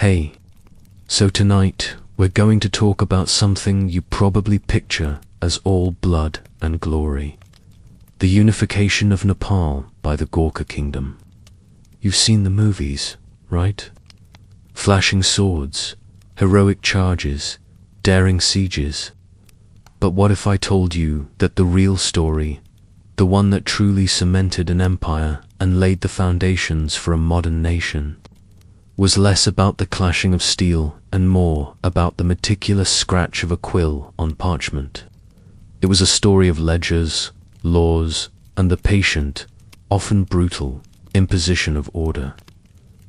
Hey, so tonight we're going to talk about something you probably picture as all blood and glory. The unification of Nepal by the Gorkha kingdom. You've seen the movies, right? Flashing swords, heroic charges, daring sieges. But what if I told you that the real story, the one that truly cemented an empire and laid the foundations for a modern nation, was less about the clashing of steel and more about the meticulous scratch of a quill on parchment? It was a story of ledgers, laws, and the patient, often brutal, imposition of order.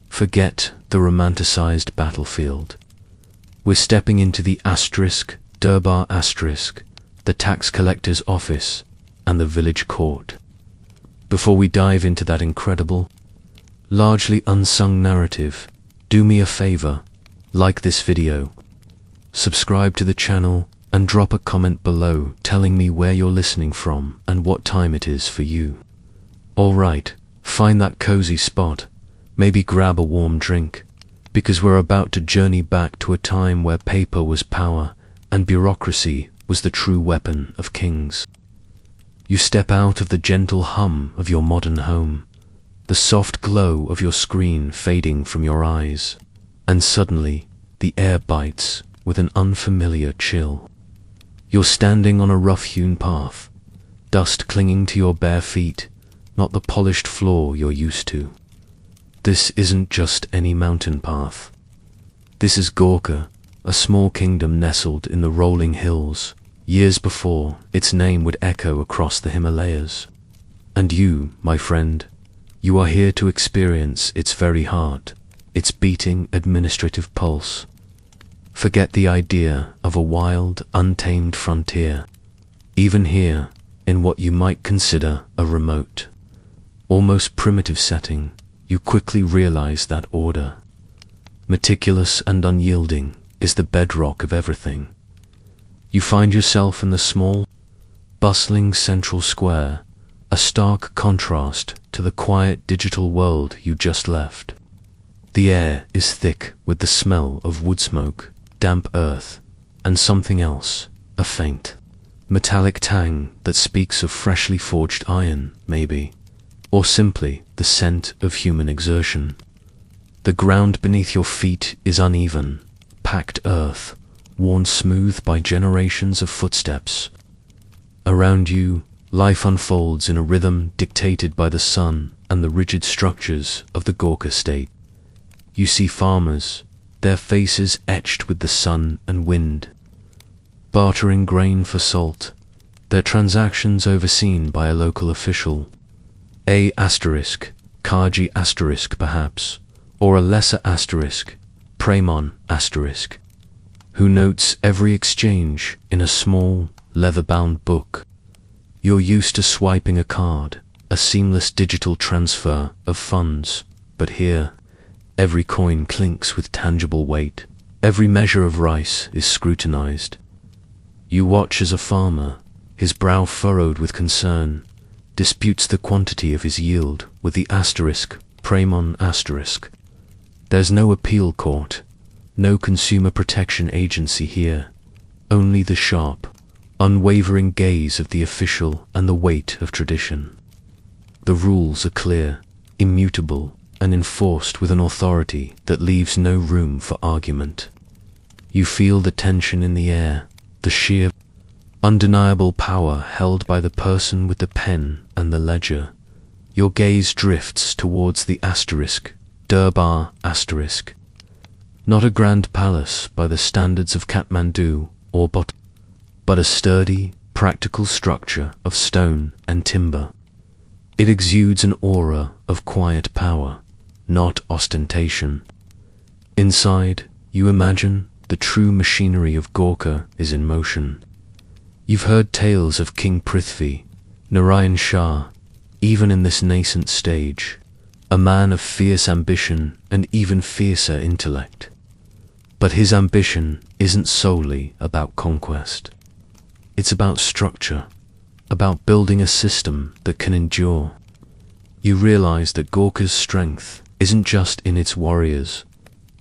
Forget the romanticized battlefield. We're stepping into the Durbar asterisk, the tax collector's office, and the village court. Before we dive into that incredible, largely unsung narrative, do me a favor, like this video, subscribe to the channel, and drop a comment below telling me where you're listening from and what time it is for you. Alright, find that cozy spot, maybe grab a warm drink, because we're about to journey back to a time where paper was power and bureaucracy was the true weapon of kings. You step out of the gentle hum of your modern home, the soft glow of your screen fading from your eyes, and suddenly the air bites with an unfamiliar chill. You're standing on a rough-hewn path, dust clinging to your bare feet, not the polished floor you're used to. This isn't just any mountain path. This is Gorkha, a small kingdom nestled in the rolling hills, years before its name would echo across the Himalayas. And you, my friend, you are here to experience its very heart, its beating administrative pulse. Forget the idea of a wild, untamed frontier. Even here, in what you might consider a remote, almost primitive setting, you quickly realize that order, meticulous and unyielding, is the bedrock of everything. You find yourself in the small, bustling central square, a stark contrast to the quiet digital world you just left. The air is thick with the smell of wood smoke, damp earth, and something else, a faint, metallic tang that speaks of freshly forged iron, maybe, or simply the scent of human exertion. The ground beneath your feet is uneven, packed earth, worn smooth by generations of footsteps. Around you, life unfolds in a rhythm dictated by the sun and the rigid structures of the Gorkha state. You see farmers, their faces etched with the sun and wind, bartering grain for salt, their transactions overseen by a local official, Kaji asterisk perhaps, or a lesser asterisk, Praemon asterisk, who notes every exchange in a small, leather-bound book. You're used to swiping a card, a seamless digital transfer of funds, but here, every coin clinks with tangible weight. Every measure of rice is scrutinized. You watch as a farmer, his brow furrowed with concern, disputes the quantity of his yield with the Praemon asterisk. There's no appeal court, no consumer protection agency here, only the sharp, unwavering gaze of the official and the weight of tradition. The rules are clear, immutable, and enforced with an authority that leaves no room for argument. You feel the tension in the air, the sheer, undeniable power held by the person with the pen and the ledger. Your gaze drifts towards the Durbar asterisk. Not a grand palace by the standards of Kathmandu or but a sturdy, practical structure of stone and timber. It exudes an aura of quiet power, not ostentation. Inside, you imagine the true machinery of Gorkha is in motion. You've heard tales of King Prithvi, Narayan Shah, even in this nascent stage, a man of fierce ambition and even fiercer intellect. But his ambition isn't solely about conquest. It's about structure, about building a system that can endure. You realize that Gorkha's strength isn't just in its warriors,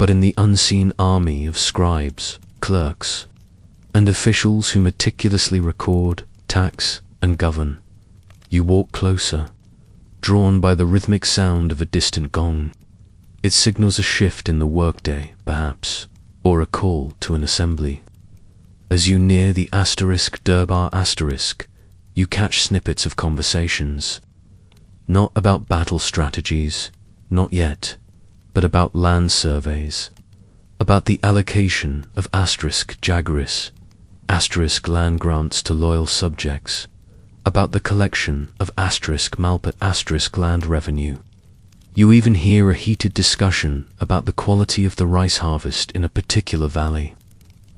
but in the unseen army of scribes, clerks, and officials who meticulously record, tax, and govern. You walk closer, drawn by the rhythmic sound of a distant gong. It signals a shift in the workday, perhaps, or a call to an assembly. As you near the *Durbar*, you catch snippets of conversations, not about battle strategies, not yet, but about land surveys, about the allocation of *Jagaris, land grants to loyal subjects, about the collection of *Malpat land revenue. You even hear a heated discussion about the quality of the rice harvest in a particular valley,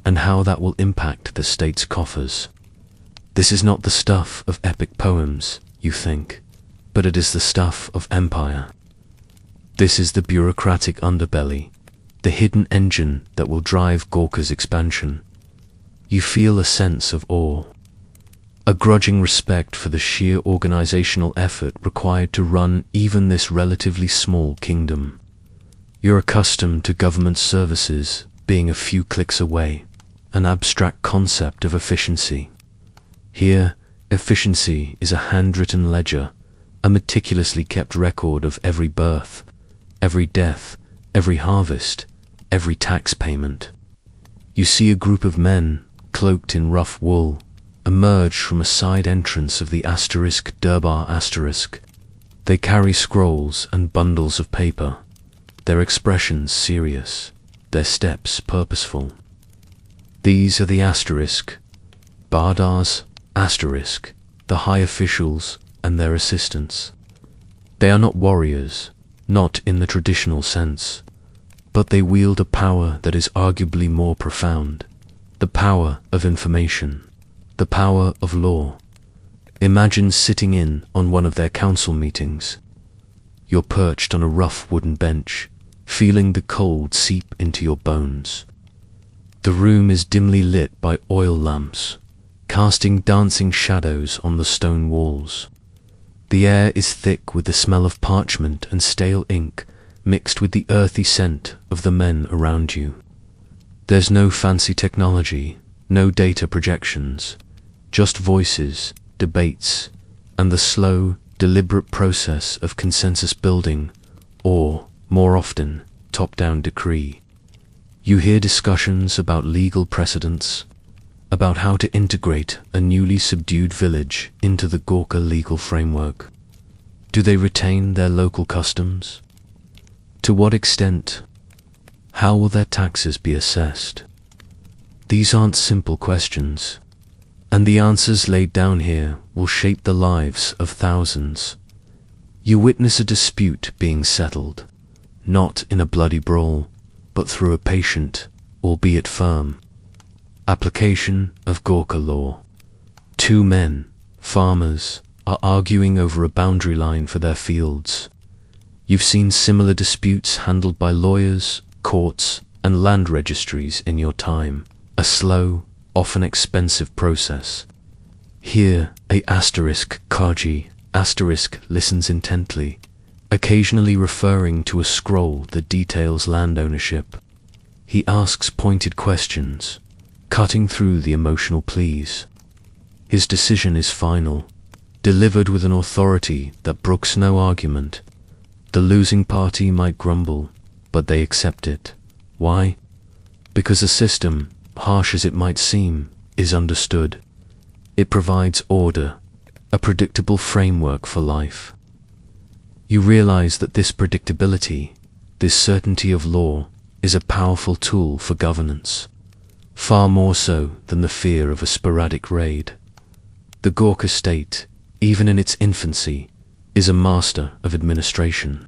and how that will impact the state's coffers. This is not the stuff of epic poems, you think, but it is the stuff of empire. This is the bureaucratic underbelly, the hidden engine that will drive Gorkha's expansion. You feel a sense of awe, a grudging respect for the sheer organizational effort required to run even this relatively small kingdom. You're accustomed to government services being a few clicks away, an abstract concept of efficiency. Here, efficiency is a handwritten ledger, a meticulously kept record of every birth, every death, every harvest, every tax payment. You see a group of men, cloaked in rough wool, emerge from a side entrance of the *Durbar*. They carry scrolls and bundles of paper, their expressions serious, their steps purposeful. These are the Bardars, the high officials and their assistants. They are not warriors, not in the traditional sense, but they wield a power that is arguably more profound, the power of information, the power of law. Imagine sitting in on one of their council meetings. You're perched on a rough wooden bench, feeling the cold seep into your bones. The room is dimly lit by oil lamps, casting dancing shadows on the stone walls. The air is thick with the smell of parchment and stale ink, mixed with the earthy scent of the men around you. There's no fancy technology, no data projections, just voices, debates, and the slow, deliberate process of consensus building, or, more often, top-down decree. You hear discussions about legal precedents, about how to integrate a newly subdued village into the Gorkha legal framework. Do they retain their local customs? To what extent? How will their taxes be assessed? These aren't simple questions, and the answers laid down here will shape the lives of thousands. You witness a dispute being settled, not in a bloody brawl, but through a patient, albeit firm, application of Gorkha law. Two men, farmers, are arguing over a boundary line for their fields. You've seen similar disputes handled by lawyers, courts, and land registries in your time, a slow, often expensive process. Here, a *Kaji* listens intently, occasionally referring to a scroll that details land ownership. He asks pointed questions, cutting through the emotional pleas. His decision is final, delivered with an authority that brooks no argument. The losing party might grumble, but they accept it. Why? Because the system, harsh as it might seem, is understood. It provides order, a predictable framework for life. You realize that this predictability, this certainty of law, is a powerful tool for governance, far more so than the fear of a sporadic raid. The Gorkha state, even in its infancy, is a master of administration.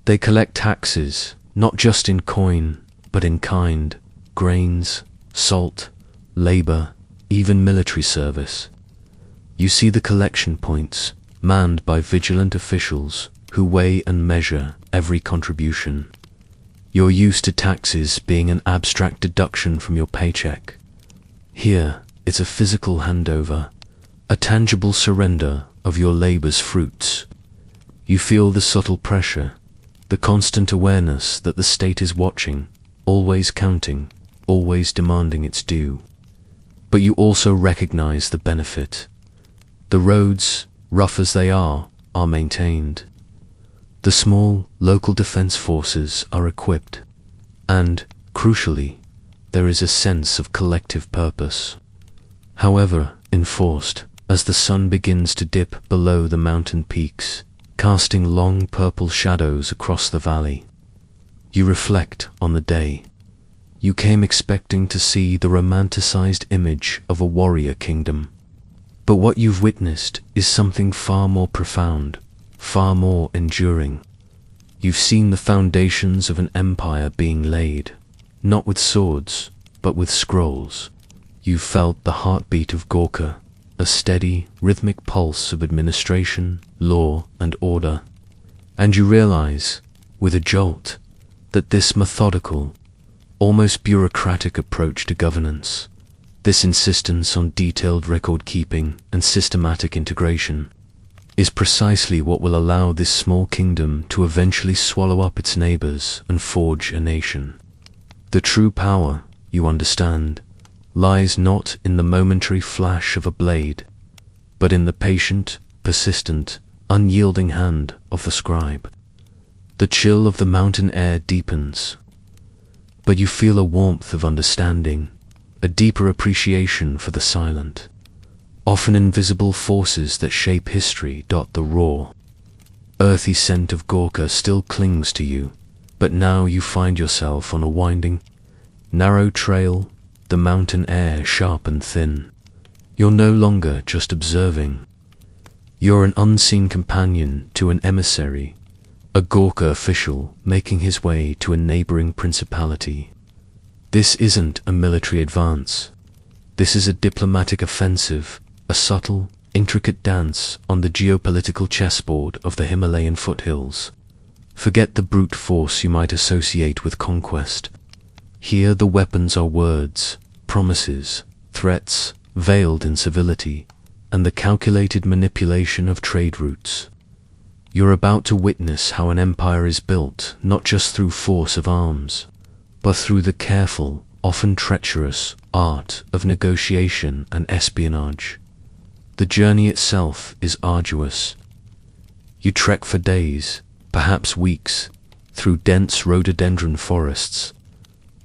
They collect taxes, not just in coin, but in kind, grains, salt, labor, even military service. You see the collection points, manned by vigilant officials who weigh and measure every contribution. You're used to taxes being an abstract deduction from your paycheck. Here, it's a physical handover, a tangible surrender of your labor's fruits. You feel the subtle pressure, the constant awareness that the state is watching, always counting, always demanding its due. But you also recognize the benefit. The roads, rough as they are maintained. The small local defense forces are equipped. And, crucially, there is a sense of collective purpose. However enforced, as the sun begins to dip below the mountain peaks, casting long purple shadows across the valley, you reflect on the day. You came expecting to see the romanticized image of a warrior kingdom. But what you've witnessed is something far more profound, far more enduring. You've seen the foundations of an empire being laid, not with swords, but with scrolls. You've felt the heartbeat of Gorkha, a steady, rhythmic pulse of administration, law, and order. And you realize, with a jolt, that this methodical, almost bureaucratic approach to governance, this insistence on detailed record-keeping and systematic integration, is precisely what will allow this small kingdom to eventually swallow up its neighbors and forge a nation. The true power, you understand, lies not in the momentary flash of a blade, but in the patient, persistent, unyielding hand of the scribe. The chill of the mountain air deepens, but you feel a warmth of understanding, a deeper appreciation for the silent, often invisible forces that shape history. The raw, earthy scent of Gorkha still clings to you, but now you find yourself on a winding, narrow trail, the mountain air sharp and thin. You're no longer just observing. You're an unseen companion to an emissary, a Gorkha official making his way to a neighboring principality. This isn't a military advance. This is a diplomatic offensive, a subtle, intricate dance on the geopolitical chessboard of the Himalayan foothills. Forget the brute force you might associate with conquest. Here the weapons are words, promises, threats, veiled in civility, and the calculated manipulation of trade routes. You're about to witness how an empire is built not just through force of arms, but through the careful, often treacherous, art of negotiation and espionage. The journey itself is arduous. You trek for days, perhaps weeks, through dense rhododendron forests,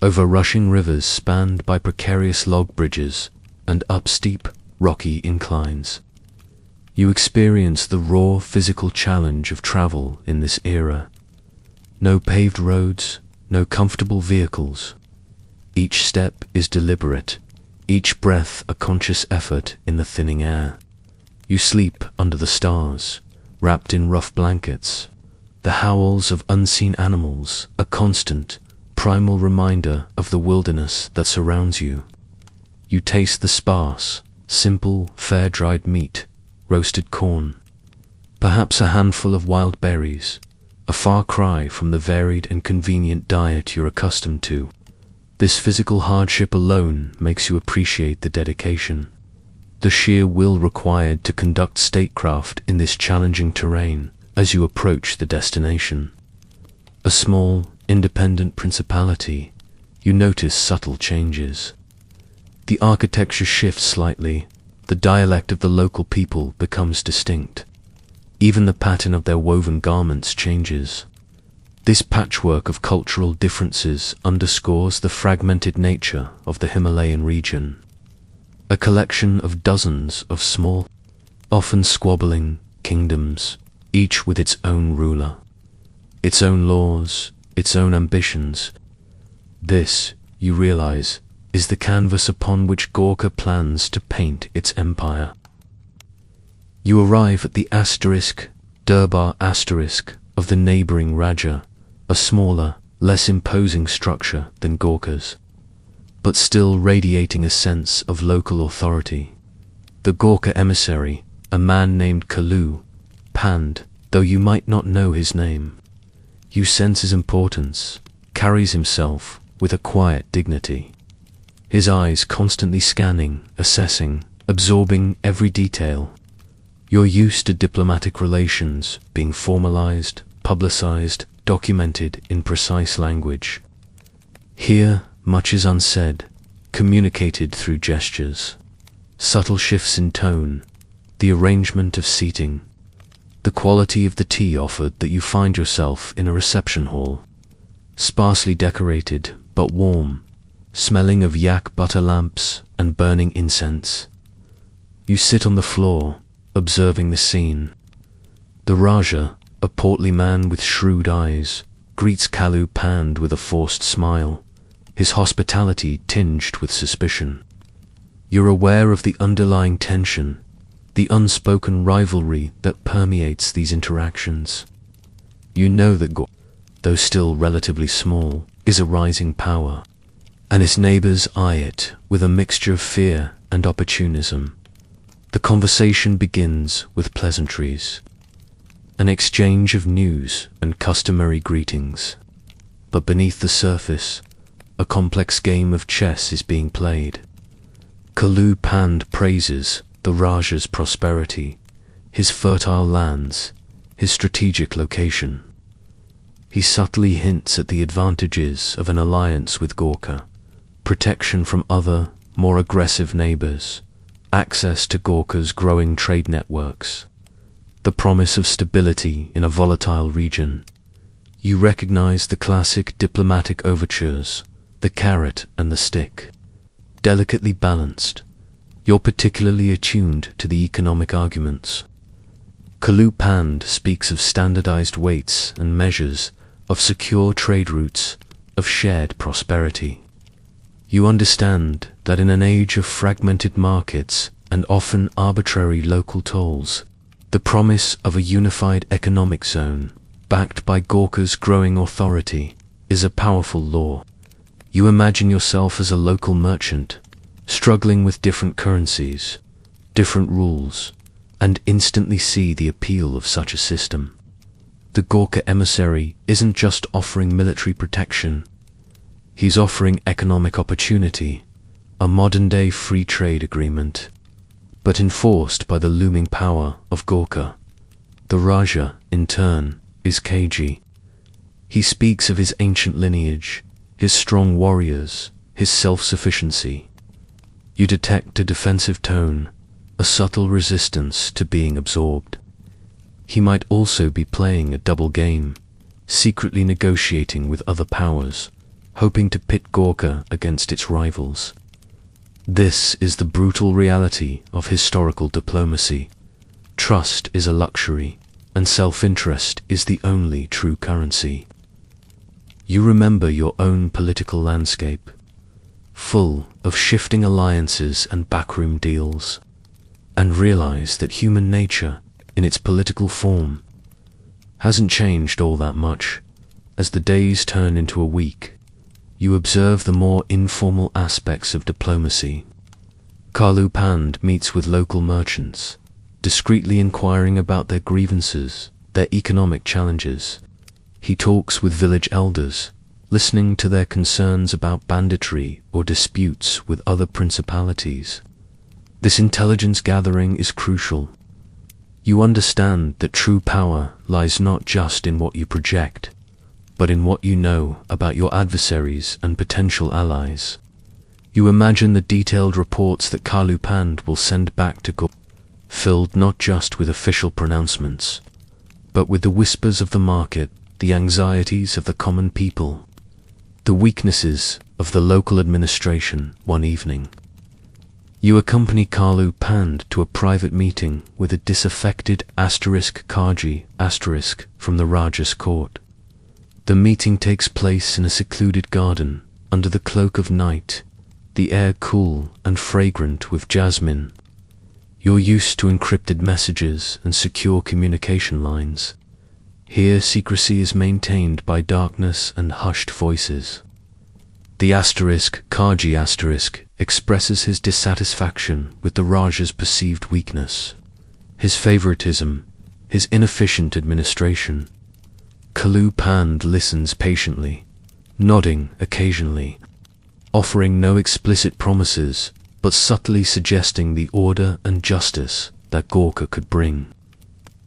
over rushing rivers spanned by precarious log bridges, and up steep, rocky inclines. You experience the raw physical challenge of travel in this era. No paved roads, no comfortable vehicles. Each step is deliberate, each breath a conscious effort in the thinning air. You sleep under the stars, wrapped in rough blankets. The howls of unseen animals, a constant, primal reminder of the wilderness that surrounds you. You taste the sparse, simple, fair-dried meat, roasted corn, perhaps a handful of wild berries, a far cry from the varied and convenient diet you're accustomed to. This physical hardship alone makes you appreciate the dedication, the sheer will required to conduct statecraft in this challenging terrain as you approach the destination. A small, independent principality, you notice subtle changes. The architecture shifts slightly, the dialect of the local people becomes distinct. Even the pattern of their woven garments changes. This patchwork of cultural differences underscores the fragmented nature of the Himalayan region. A collection of dozens of small, often squabbling, kingdoms, each with its own ruler, its own laws, its own ambitions. This, you realize, is the canvas upon which Gorkha plans to paint its empire. You arrive at the Durbar asterisk of the neighboring Raja, a smaller, less imposing structure than Gorkha's, but still radiating a sense of local authority. The Gorkha emissary, a man named Kalu, panned, though you might not know his name. You sense his importance, carries himself with a quiet dignity. His eyes constantly scanning, assessing, absorbing every detail. You're used to diplomatic relations being formalized, publicized, documented in precise language. Here, much is unsaid, communicated through gestures. Subtle shifts in tone, the arrangement of seating, the quality of the tea offered that you find yourself in a reception hall, sparsely decorated but warm, smelling of yak butter lamps and burning incense. You sit on the floor, observing the scene. The Raja, a portly man with shrewd eyes, greets Kalu Pand with a forced smile, his hospitality tinged with suspicion. You're aware of the underlying tension, the unspoken rivalry that permeates these interactions. You know that Gaur, though still relatively small, is a rising power, and its neighbors eye it with a mixture of fear and opportunism. The conversation begins with pleasantries, an exchange of news and customary greetings. But beneath the surface, a complex game of chess is being played. Kalu Pand praises the Raja's prosperity, his fertile lands, his strategic location. He subtly hints at the advantages of an alliance with Gorkha, protection from other, more aggressive neighbors, access to Gorkha's growing trade networks, the promise of stability in a volatile region. You recognize the classic diplomatic overtures, the carrot and the stick. Delicately balanced, you're particularly attuned to the economic arguments. Kalu Pand speaks of standardized weights and measures, of secure trade routes, of shared prosperity. You understand that in an age of fragmented markets and often arbitrary local tolls, the promise of a unified economic zone, backed by Gorkha's growing authority, is a powerful law. You imagine yourself as a local merchant, struggling with different currencies, different rules, and instantly see the appeal of such a system. The Gorkha emissary isn't just offering military protection, he's offering economic opportunity, a modern-day free trade agreement, but enforced by the looming power of Gorkha. The Raja, in turn, is cagey. He speaks of his ancient lineage, his strong warriors, his self-sufficiency. You detect a defensive tone, a subtle resistance to being absorbed. He might also be playing a double game, secretly negotiating with other powers, hoping to pit Gorkha against its rivals. This is the brutal reality of historical diplomacy. Trust is a luxury, and self-interest is the only true currency. You remember your own political landscape, full of shifting alliances and backroom deals, and realize that human nature, in its political form, hasn't changed all that much. As the days turn into a week, you observe the more informal aspects of diplomacy. Kalu Pand meets with local merchants, discreetly inquiring about their grievances, their economic challenges. He talks with village elders, listening to their concerns about banditry or disputes with other principalities. This intelligence gathering is crucial. You understand that true power lies not just in what you project, but in what you know about your adversaries and potential allies. You imagine the detailed reports that Kalu Pand will send back to Gorkha, filled not just with official pronouncements, but with the whispers of the market, the anxieties of the common people, the weaknesses of the local administration. One evening, you accompany Kalu Pand to a private meeting with a disaffected Kaji from the Raja's court. The meeting takes place in a secluded garden, under the cloak of night, the air cool and fragrant with jasmine. You're used to encrypted messages and secure communication lines. Here secrecy is maintained by darkness and hushed voices. The Kaji expresses his dissatisfaction with the Raja's perceived weakness, his favoritism, his inefficient administration. Kalu Pand listens patiently, nodding occasionally, offering no explicit promises, but subtly suggesting the order and justice that Gorkha could bring.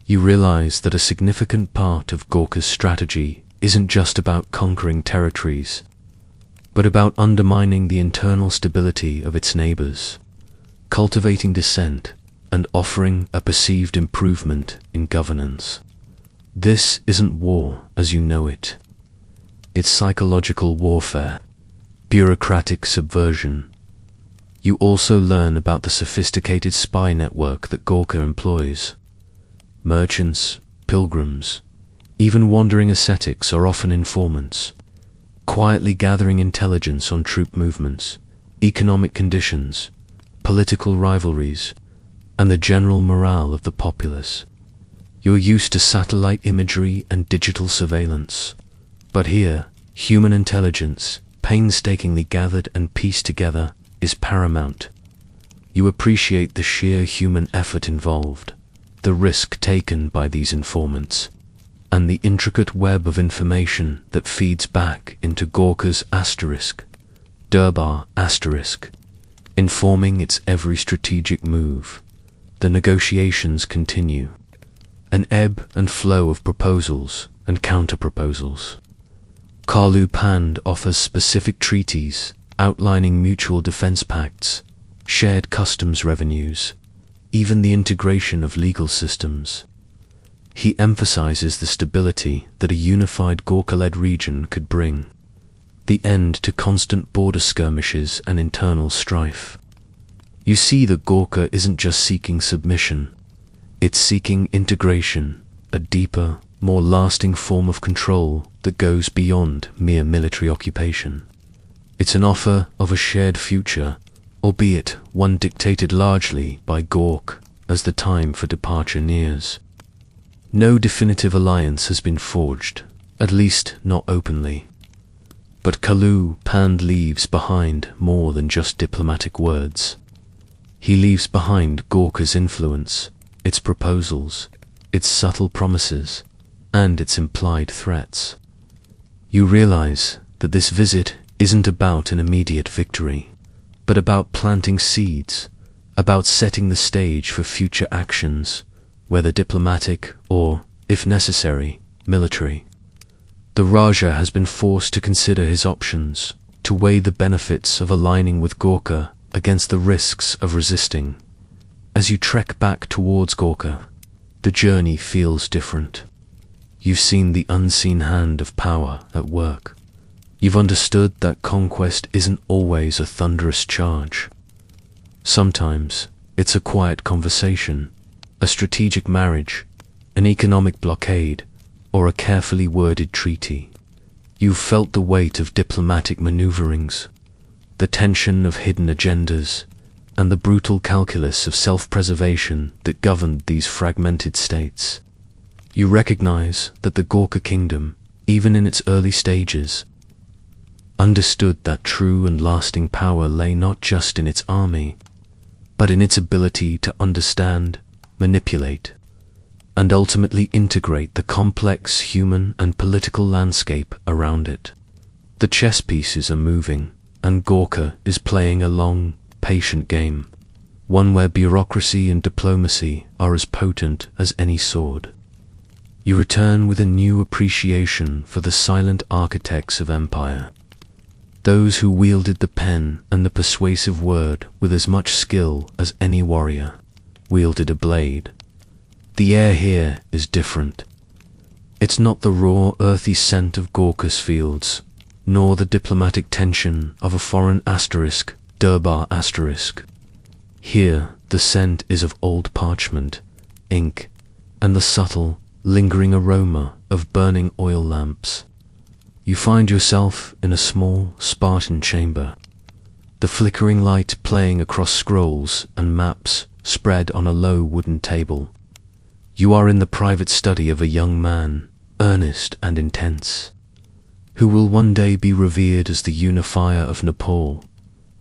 You realize that a significant part of Gorkha's strategy isn't just about conquering territories, but about undermining the internal stability of its neighbors, cultivating dissent, and offering a perceived improvement in governance. This isn't war as you know it. It's psychological warfare, bureaucratic subversion. You also learn about the sophisticated spy network that Gorkha employs. Merchants, pilgrims, even wandering ascetics are often informants, quietly gathering intelligence on troop movements, economic conditions, political rivalries, and the general morale of the populace. You're used to satellite imagery and digital surveillance, but here, human intelligence, painstakingly gathered and pieced together, is paramount. You appreciate the sheer human effort involved, the risk taken by these informants, and the intricate web of information that feeds back into Gorkha's Durbar asterisk, informing its every strategic move. The negotiations continue, an ebb and flow of proposals and counter-proposals. Kalu Pand offers specific treaties outlining mutual defense pacts, shared customs revenues, even the integration of legal systems. He emphasizes the stability that a unified Gorkha-led region could bring, the end to constant border skirmishes and internal strife. You see that Gorkha isn't just seeking submission, it's seeking integration, a deeper, more lasting form of control that goes beyond mere military occupation. It's an offer of a shared future, albeit one dictated largely by Gorkha as the time for departure nears. No definitive alliance has been forged, at least not openly. But Kalu Pand leaves behind more than just diplomatic words. He leaves behind Gorkha's influence, its proposals, its subtle promises, and its implied threats. You realize that this visit isn't about an immediate victory, but about planting seeds, about setting the stage for future actions, whether diplomatic or, if necessary, military. The Raja has been forced to consider his options, to weigh the benefits of aligning with Gorkha against the risks of resisting. As you trek back towards Gorkha, the journey feels different. You've seen the unseen hand of power at work. You've understood that conquest isn't always a thunderous charge. Sometimes it's a quiet conversation, a strategic marriage, an economic blockade, or a carefully worded treaty. You've felt the weight of diplomatic maneuverings, the tension of hidden agendas, and the brutal calculus of self-preservation that governed these fragmented states. You recognize that the Gorkha kingdom, even in its early stages, understood that true and lasting power lay not just in its army, but in its ability to understand, manipulate, and ultimately integrate the complex human and political landscape around it. The chess pieces are moving, and Gorkha is playing a long, patient game, one where bureaucracy and diplomacy are as potent as any sword. You return with a new appreciation for the silent architects of empire, those who wielded the pen and the persuasive word with as much skill as any warrior wielded a blade. The air here is different. It's not the raw, earthy scent of Gorkha's fields, nor the diplomatic tension of a foreign Durbar asterisk. Here, the scent is of old parchment, ink, and the subtle, lingering aroma of burning oil lamps. You find yourself in a small, Spartan chamber, the flickering light playing across scrolls and maps spread on a low wooden table. You are in the private study of a young man, earnest and intense, who will one day be revered as the unifier of Nepal,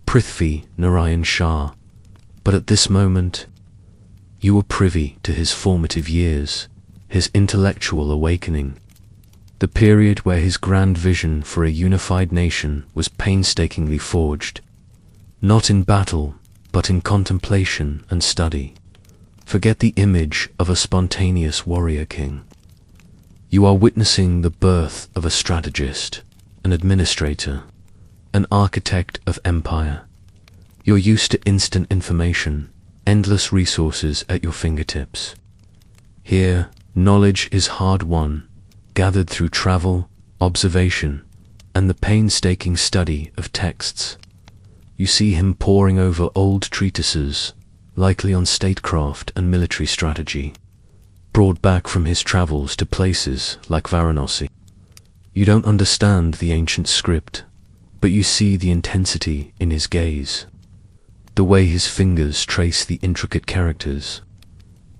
Prithvi Narayan Shah. But at this moment, you are privy to his formative years, his intellectual awakening, the period where his grand vision for a unified nation was painstakingly forged, not in battle, but in contemplation and study. Forget the image of a spontaneous warrior king. You are witnessing the birth of a strategist, an administrator, an architect of empire. You're used to instant information, endless resources at your fingertips. Here, knowledge is hard-won, gathered through travel, observation, and the painstaking study of texts. You see him poring over old treatises, likely on statecraft and military strategy, brought back from his travels to places like Varanasi. You don't understand the ancient script, but you see the intensity in his gaze, the way his fingers trace the intricate characters.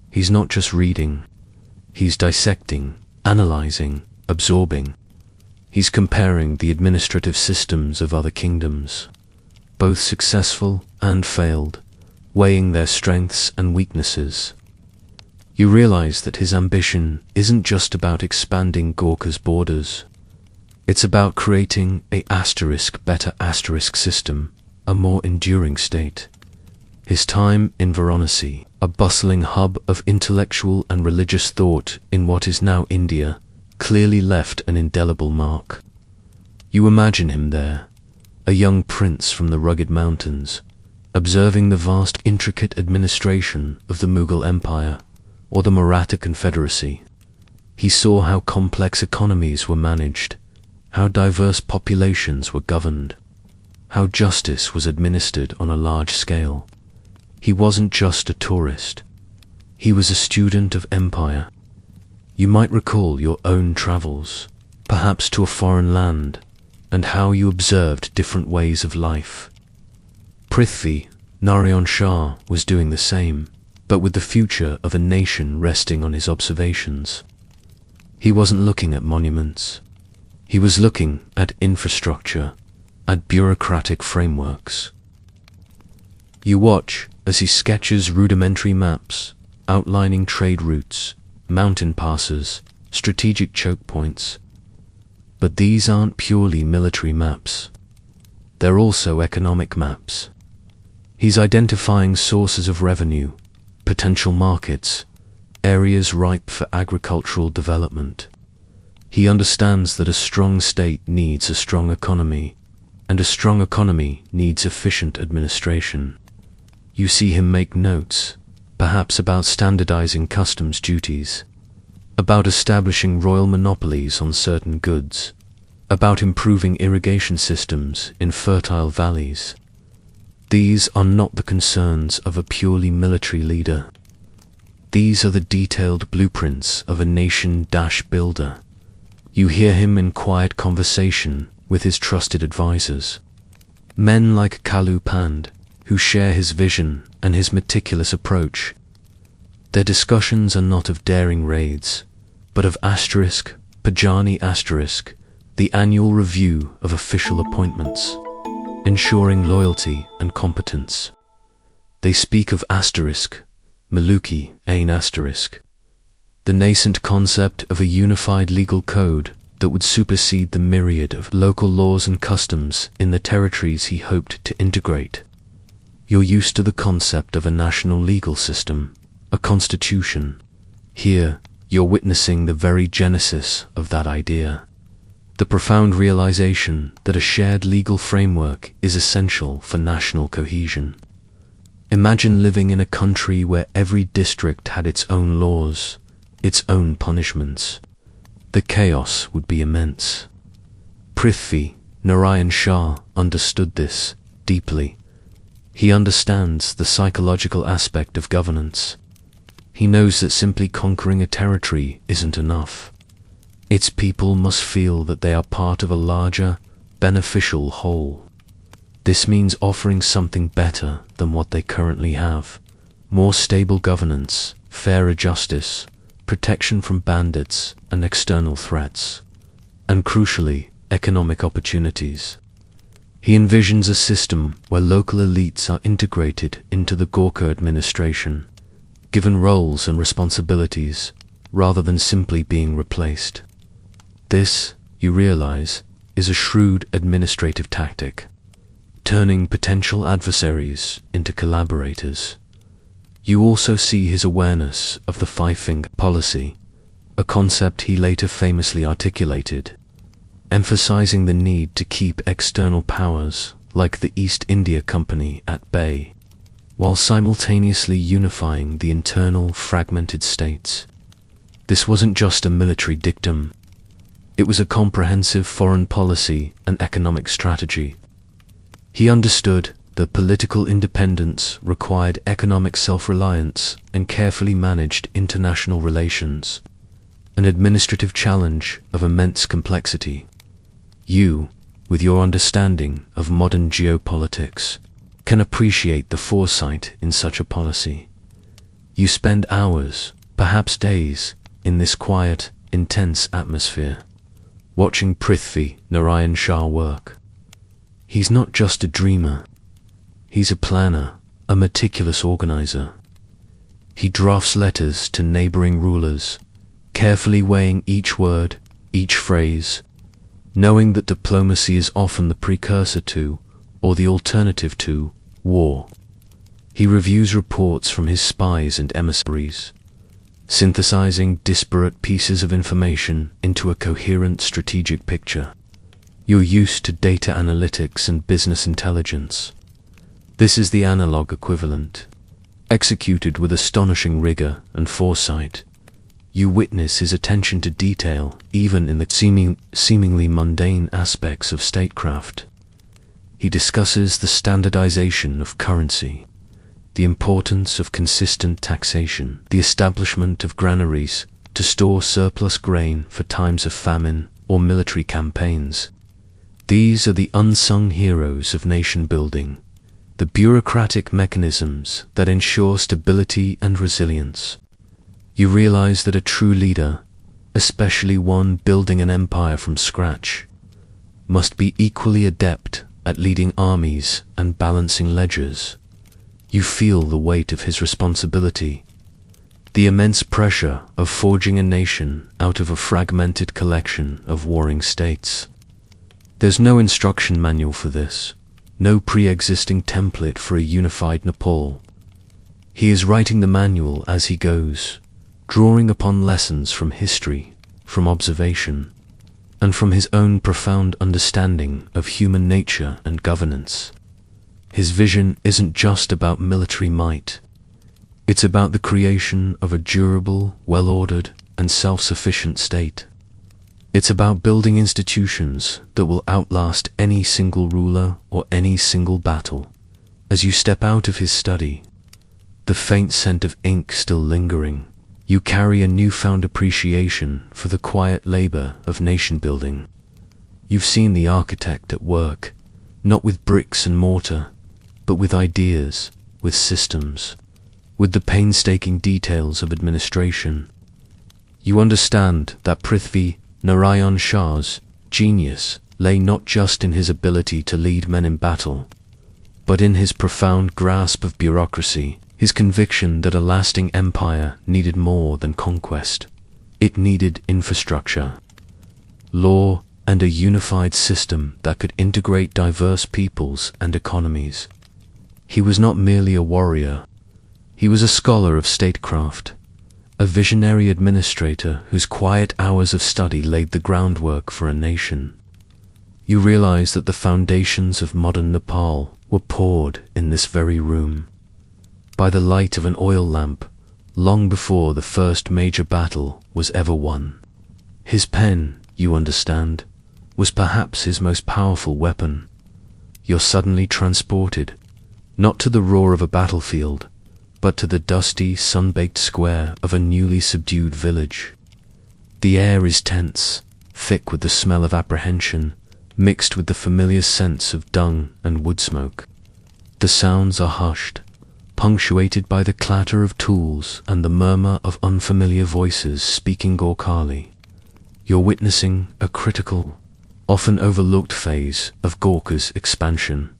He's not just reading, he's dissecting, analyzing, absorbing. He's comparing the administrative systems of other kingdoms, both successful and failed, weighing their strengths and weaknesses. You realize that his ambition isn't just about expanding Gorkha's borders. It's about creating a better system, a more enduring state. His time in Varanasi, a bustling hub of intellectual and religious thought in what is now India, clearly left an indelible mark. You imagine him there, a young prince from the rugged mountains, observing the vast intricate administration of the Mughal Empire or the Maratha Confederacy. He saw how complex economies were managed, how diverse populations were governed, how justice was administered on a large scale. He wasn't just a tourist. He was a student of empire. You might recall your own travels, perhaps to a foreign land, and how you observed different ways of life. Prithvi Narayan Shah was doing the same, but with the future of a nation resting on his observations. He wasn't looking at monuments. He was looking at infrastructure, at bureaucratic frameworks. You watch as he sketches rudimentary maps, outlining trade routes, mountain passes, strategic choke points. But these aren't purely military maps. They're also economic maps. He's identifying sources of revenue, potential markets, areas ripe for agricultural development. He understands that a strong state needs a strong economy, and a strong economy needs efficient administration. You see him make notes, perhaps about standardizing customs duties, about establishing royal monopolies on certain goods, about improving irrigation systems in fertile valleys. These are not the concerns of a purely military leader. These are the detailed blueprints of a nation-builder. You hear him in quiet conversation with his trusted advisors, men like Kalu Pand, who share his vision and his meticulous approach. Their discussions are not of daring raids, but of Pajani the annual review of official appointments, ensuring loyalty and competence. They speak of Maluki Ain the nascent concept of a unified legal code that would supersede the myriad of local laws and customs in the territories he hoped to integrate. You're used to the concept of a national legal system, a constitution. Here, you're witnessing the very genesis of that idea. The profound realization that a shared legal framework is essential for national cohesion. Imagine living in a country where every district had its own laws, its own punishments. The chaos would be immense. Prithvi Narayan Shah understood this deeply. He understands the psychological aspect of governance. He knows that simply conquering a territory isn't enough. Its people must feel that they are part of a larger, beneficial whole. This means offering something better than what they currently have. More stable governance, fairer justice, protection from bandits and external threats, and crucially, economic opportunities. He envisions a system where local elites are integrated into the Gorkha administration, given roles and responsibilities, rather than simply being replaced. This, you realize, is a shrewd administrative tactic, turning potential adversaries into collaborators. You also see his awareness of the five-finger policy, a concept he later famously articulated. emphasizing the need to keep external powers like the East India Company at bay, while simultaneously unifying the internal fragmented states. This wasn't just a military dictum. It was a comprehensive foreign policy and economic strategy. He understood that political independence required economic self-reliance and carefully managed international relations, an administrative challenge of immense complexity. You, with your understanding of modern geopolitics, can appreciate the foresight in such a policy. You spend hours, perhaps days, in this quiet, intense atmosphere, watching Prithvi Narayan Shah work. He's not just a dreamer. He's a planner, a meticulous organizer. He drafts letters to neighboring rulers, carefully weighing each word, each phrase, knowing that diplomacy is often the precursor to, or the alternative to, war. He reviews reports from his spies and emissaries, synthesizing disparate pieces of information into a coherent strategic picture. You're used to data analytics and business intelligence. This is the analog equivalent, executed with astonishing rigor and foresight. You witness his attention to detail, even in the seemingly mundane aspects of statecraft. He discusses the standardization of currency, the importance of consistent taxation, the establishment of granaries to store surplus grain for times of famine or military campaigns. These are the unsung heroes of nation building, the bureaucratic mechanisms that ensure stability and resilience. You realize that a true leader, especially one building an empire from scratch, must be equally adept at leading armies and balancing ledgers. You feel the weight of his responsibility, the immense pressure of forging a nation out of a fragmented collection of warring states. There's no instruction manual for this, no pre-existing template for a unified Nepal. He is writing the manual as he goes, drawing upon lessons from history, from observation, and from his own profound understanding of human nature and governance. His vision isn't just about military might. It's about the creation of a durable, well-ordered, and self-sufficient state. It's about building institutions that will outlast any single ruler or any single battle. As you step out of his study, the faint scent of ink still lingering, you carry a newfound appreciation for the quiet labor of nation building. You've seen the architect at work, not with bricks and mortar, but with ideas, with systems, with the painstaking details of administration. You understand that Prithvi Narayan Shah's genius lay not just in his ability to lead men in battle, but in his profound grasp of bureaucracy, his conviction that a lasting empire needed more than conquest. It needed infrastructure, law, and a unified system that could integrate diverse peoples and economies. He was not merely a warrior. He was a scholar of statecraft, a visionary administrator whose quiet hours of study laid the groundwork for a nation. You realize that the foundations of modern Nepal were poured in this very room, by the light of an oil lamp, long before the first major battle was ever won. His pen, you understand, was perhaps his most powerful weapon. You're suddenly transported, not to the roar of a battlefield, but to the dusty, sun-baked square of a newly subdued village. The air is tense, thick with the smell of apprehension, mixed with the familiar sense of dung and wood smoke. The sounds are hushed, punctuated by the clatter of tools and the murmur of unfamiliar voices speaking Gorkhali. You're witnessing a critical, often overlooked phase of Gorkha's expansion,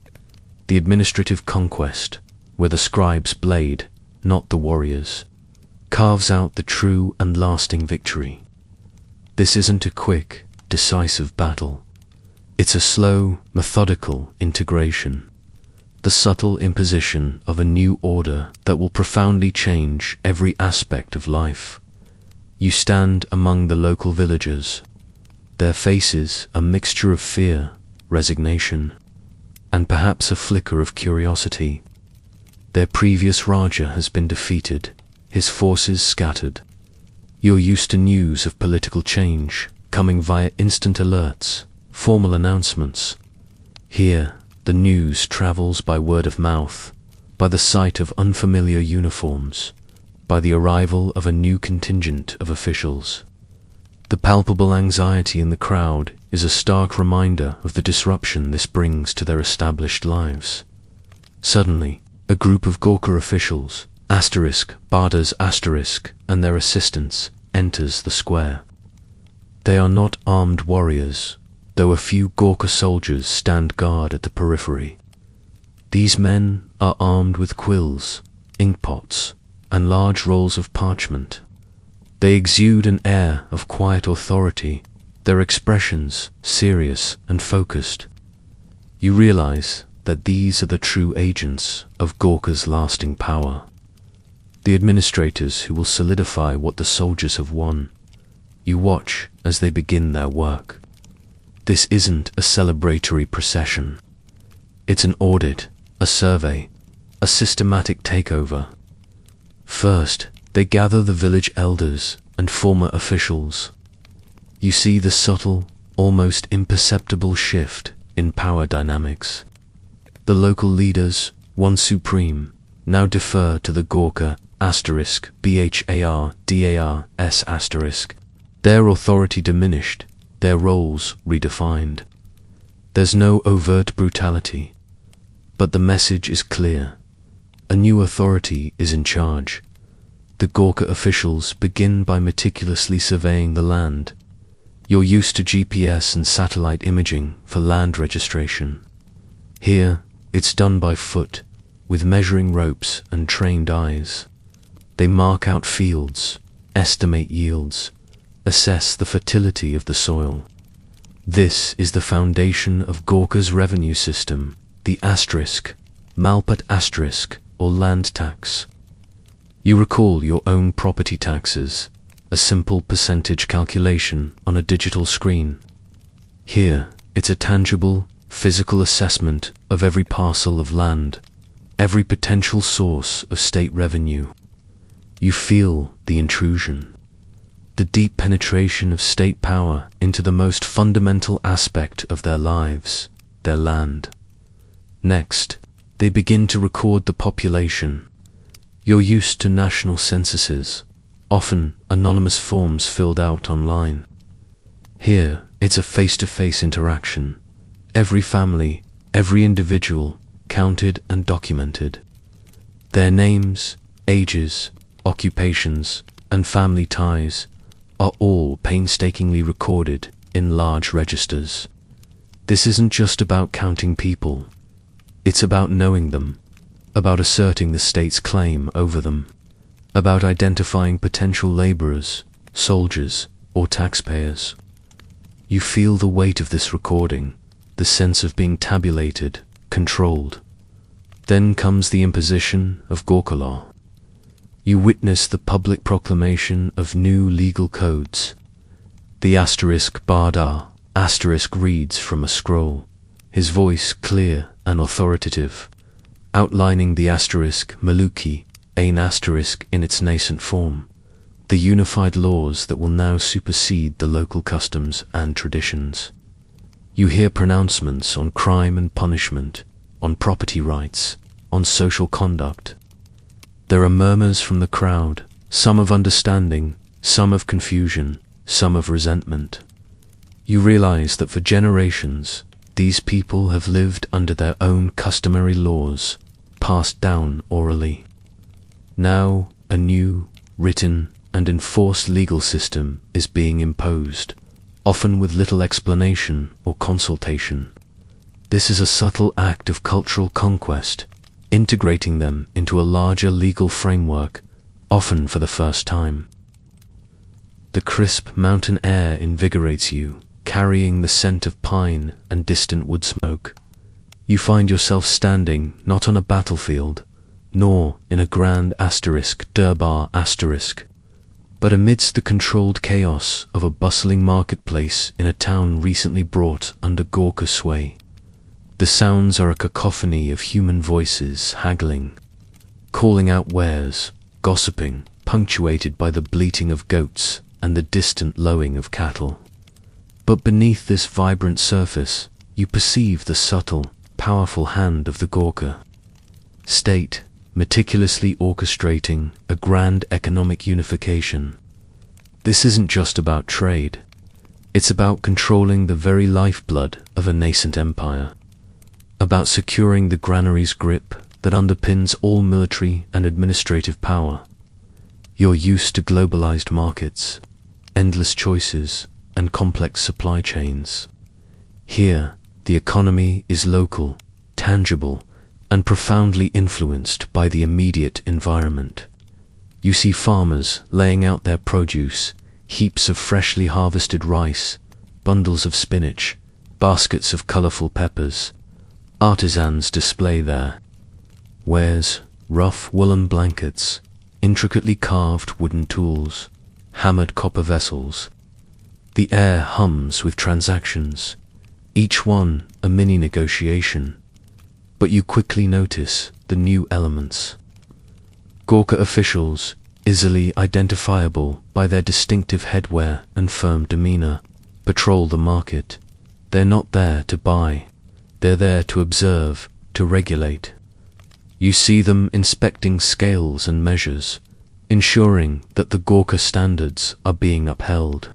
the administrative conquest, where the scribe's blade, not the warrior's, carves out the true and lasting victory. This isn't a quick, decisive battle. It's a slow, methodical integration, the subtle imposition of a new order that will profoundly change every aspect of life. You stand among the local villagers, their faces a mixture of fear, resignation, and perhaps a flicker of curiosity. Their previous Raja has been defeated, his forces scattered. You're used to news of political change, coming via instant alerts, formal announcements. Here, the news travels by word of mouth, by the sight of unfamiliar uniforms, by the arrival of a new contingent of officials. The palpable anxiety in the crowd is a stark reminder of the disruption this brings to their established lives. Suddenly, a group of Gorkha officials, *Bardas*, and their assistants, enters the square. They are not armed warriors, though a few Gorkha soldiers stand guard at the periphery. These men are armed with quills, inkpots, and large rolls of parchment. They exude an air of quiet authority, their expressions serious and focused. You realize that these are the true agents of Gorkha's lasting power, the administrators who will solidify what the soldiers have won. You watch as they begin their work. This isn't a celebratory procession. It's an audit, a survey, a systematic takeover. First, they gather the village elders and former officials. You see the subtle, almost imperceptible shift in power dynamics. The local leaders, once supreme, now defer to the Gorkha *BHARDARS*, their authority diminished, their roles redefined. There's no overt brutality, but the message is clear. A new authority is in charge. The Gorkha officials begin by meticulously surveying the land. You're used to GPS and satellite imaging for land registration. Here, it's done by foot, with measuring ropes and trained eyes. They mark out fields, estimate yields, assess the fertility of the soil. This is the foundation of Gorkha's revenue system, the Malpat*, or land tax. You recall your own property taxes, a simple percentage calculation on a digital screen. Here, it's a tangible, physical assessment of every parcel of land, every potential source of state revenue. You feel the intrusion, the deep penetration of state power into the most fundamental aspect of their lives, their land. Next, they begin to record the population. You're used to national censuses, often anonymous forms filled out online. Here, it's a face-to-face interaction. Every family, every individual, counted and documented. Their names, ages, occupations, and family ties are all painstakingly recorded in large registers. This isn't just about counting people. It's about knowing them, about asserting the state's claim over them, about identifying potential laborers, soldiers, or taxpayers. You feel the weight of this recording, the sense of being tabulated, controlled. Then comes the imposition of Gorkha law. You witness the public proclamation of new legal codes. The *Bardar* reads from a scroll, his voice clear and authoritative, outlining the *Maluki, in its nascent form, the unified laws that will now supersede the local customs and traditions. You hear pronouncements on crime and punishment, on property rights, on social conduct. There are murmurs from the crowd, some of understanding, some of confusion, some of resentment. You realize that for generations, these people have lived under their own customary laws, passed down orally. Now, a new, written, and enforced legal system is being imposed, often with little explanation or consultation. This is a subtle act of cultural conquest, integrating them into a larger legal framework, often for the first time. The crisp mountain air invigorates you, carrying the scent of pine and distant wood smoke. You find yourself standing not on a battlefield, nor in a grand *Durbar*, But amidst the controlled chaos of a bustling marketplace in a town recently brought under Gorkha sway, the sounds are a cacophony of human voices haggling, calling out wares, gossiping, punctuated by the bleating of goats and the distant lowing of cattle. But beneath this vibrant surface, you perceive the subtle, powerful hand of the Gorkha state, meticulously orchestrating a grand economic unification. This isn't just about trade. It's about controlling the very lifeblood of a nascent empire, about securing the granary's grip that underpins all military and administrative power. You're used to globalized markets, endless choices, and complex supply chains. Here, the economy is local, tangible, and profoundly influenced by the immediate environment. You see farmers laying out their produce, heaps of freshly harvested rice, bundles of spinach, baskets of colorful peppers. Artisans display their wares, rough woolen blankets, intricately carved wooden tools, hammered copper vessels. The air hums with transactions, each one a mini negotiation. But you quickly notice the new elements. Gorkha officials, easily identifiable by their distinctive headwear and firm demeanor, patrol the market. They're not there to buy. They're there to observe, to regulate. You see them inspecting scales and measures, ensuring that the Gorkha standards are being upheld.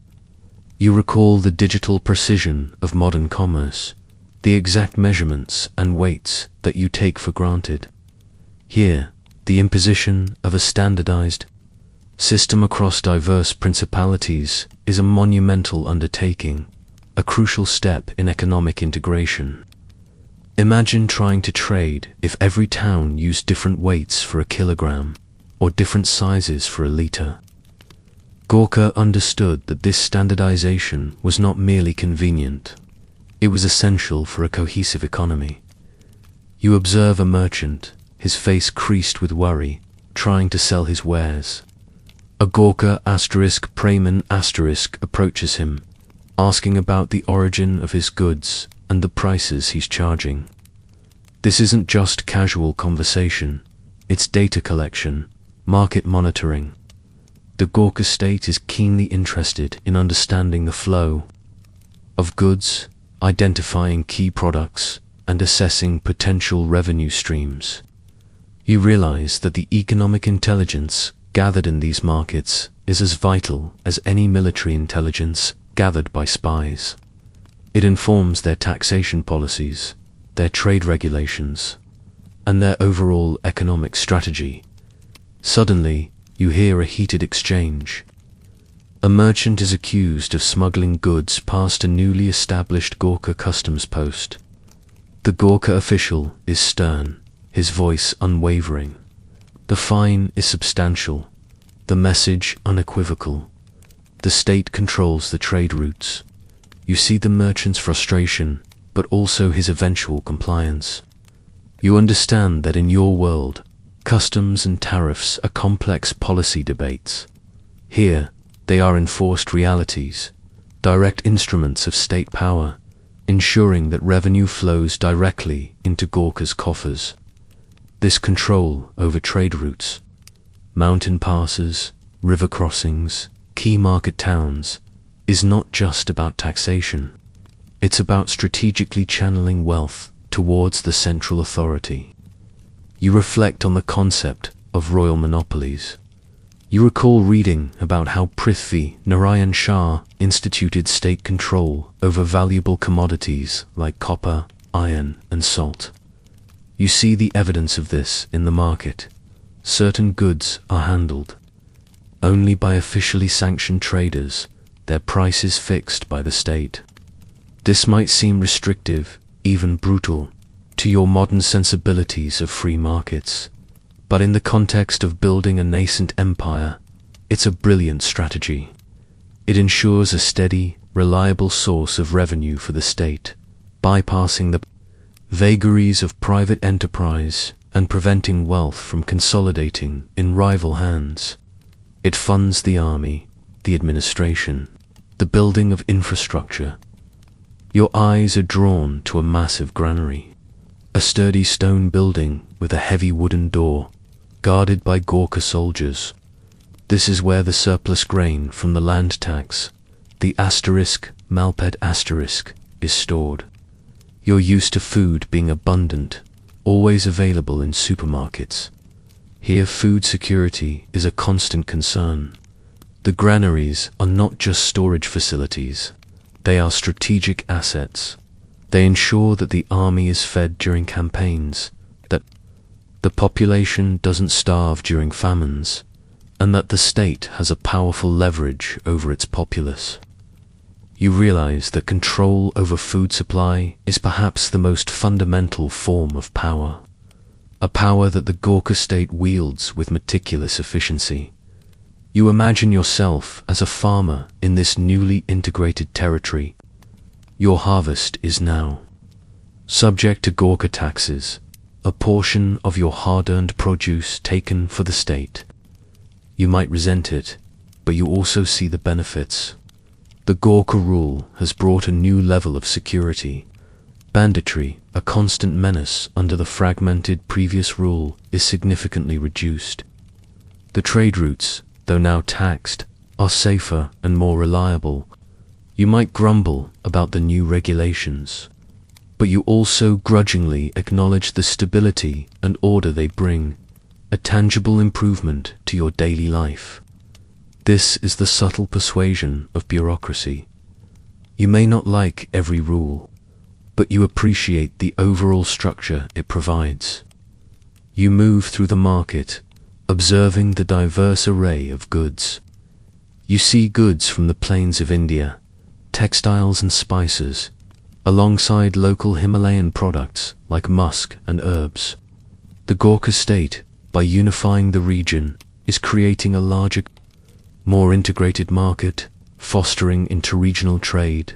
You recall the digital precision of modern commerce, the exact measurements and weights that you take for granted. Here, the imposition of a standardized system across diverse principalities is a monumental undertaking, a crucial step in economic integration. Imagine trying to trade if every town used different weights for a kilogram, or different sizes for a liter. Gorkha understood that this standardization was not merely convenient. It was essential for a cohesive economy. You observe a merchant, his face creased with worry, trying to sell his wares. A Gorkha *Praman* approaches him, asking about the origin of his goods and the prices he's charging. This isn't just casual conversation, it's data collection, market monitoring. The Gorkha state is keenly interested in understanding the flow of goods, identifying key products, and assessing potential revenue streams. You realize that the economic intelligence gathered in these markets is as vital as any military intelligence gathered by spies. It informs their taxation policies, their trade regulations, and their overall economic strategy. Suddenly, you hear a heated exchange. A merchant is accused of smuggling goods past a newly established Gorkha customs post. The Gorkha official is stern, his voice unwavering. The fine is substantial, the message unequivocal. The state controls the trade routes. You see the merchant's frustration, but also his eventual compliance. You understand that in your world, customs and tariffs are complex policy debates. Here, they are enforced realities, direct instruments of state power, ensuring that revenue flows directly into Gorkha's coffers. This control over trade routes, mountain passes, river crossings, key market towns, is not just about taxation. It's about strategically channeling wealth towards the central authority. You reflect on the concept of royal monopolies. You recall reading about how Prithvi Narayan Shah instituted state control over valuable commodities like copper, iron, and salt. You see the evidence of this in the market. Certain goods are handled only by officially sanctioned traders, their prices fixed by the state. This might seem restrictive, even brutal, to your modern sensibilities of free markets. But in the context of building a nascent empire, it's a brilliant strategy. It ensures a steady, reliable source of revenue for the state, bypassing the vagaries of private enterprise and preventing wealth from consolidating in rival hands. It funds the army, the administration, the building of infrastructure. Your eyes are drawn to a massive granary, a sturdy stone building with a heavy wooden door, guarded by Gorkha soldiers. This is where the surplus grain from the land tax, the Malped asterisk, is stored. You're used to food being abundant, always available in supermarkets. Here, food security is a constant concern. The granaries are not just storage facilities, they are strategic assets. They ensure that the army is fed during campaigns, that the population doesn't starve during famines, and that the state has a powerful leverage over its populace. You realize that control over food supply is perhaps the most fundamental form of power, a power that the Gorkha state wields with meticulous efficiency. You imagine yourself as a farmer in this newly integrated territory. Your harvest is now subject to Gorkha taxes, a portion of your hard-earned produce taken for the state. You might resent it, but you also see the benefits. The Gorkha rule has brought a new level of security. Banditry, a constant menace under the fragmented previous rule, is significantly reduced. The trade routes, though now taxed, are safer and more reliable. You might grumble about the new regulations, but you also grudgingly acknowledge the stability and order they bring, a tangible improvement to your daily life. This is the subtle persuasion of bureaucracy. You may not like every rule, but you appreciate the overall structure it provides. You move through the market, observing the diverse array of goods. You see goods from the plains of India, textiles and spices, alongside local Himalayan products like musk and herbs. The Gorkha state, by unifying the region, is creating a larger, more integrated market, fostering interregional trade.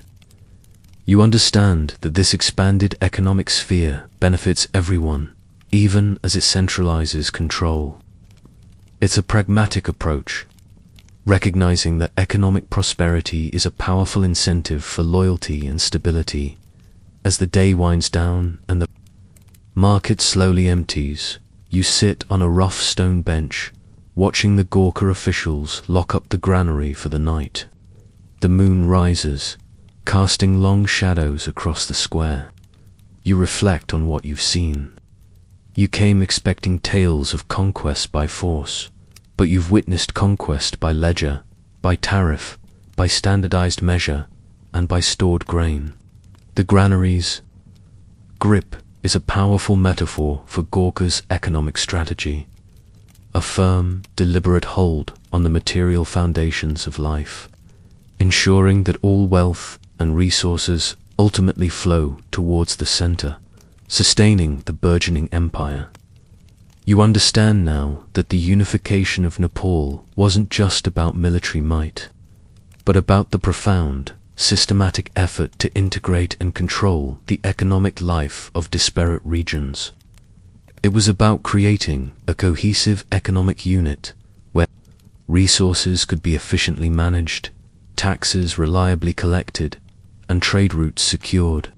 You understand that this expanded economic sphere benefits everyone, even as it centralizes control. It's a pragmatic approach, recognizing that economic prosperity is a powerful incentive for loyalty and stability. As the day winds down and the market slowly empties, you sit on a rough stone bench, watching the Gorkha officials lock up the granary for the night. The moon rises, casting long shadows across the square. You reflect on what you've seen. You came expecting tales of conquest by force, but you've witnessed conquest by ledger, by tariff, by standardized measure, and by stored grain. The granary's grip is a powerful metaphor for Gorkha's economic strategy, a firm, deliberate hold on the material foundations of life, ensuring that all wealth and resources ultimately flow towards the center, sustaining the burgeoning empire. You understand now that the unification of Nepal wasn't just about military might, but about the profound, systematic effort to integrate and control the economic life of disparate regions. It was about creating a cohesive economic unit where resources could be efficiently managed, taxes reliably collected, and trade routes secured.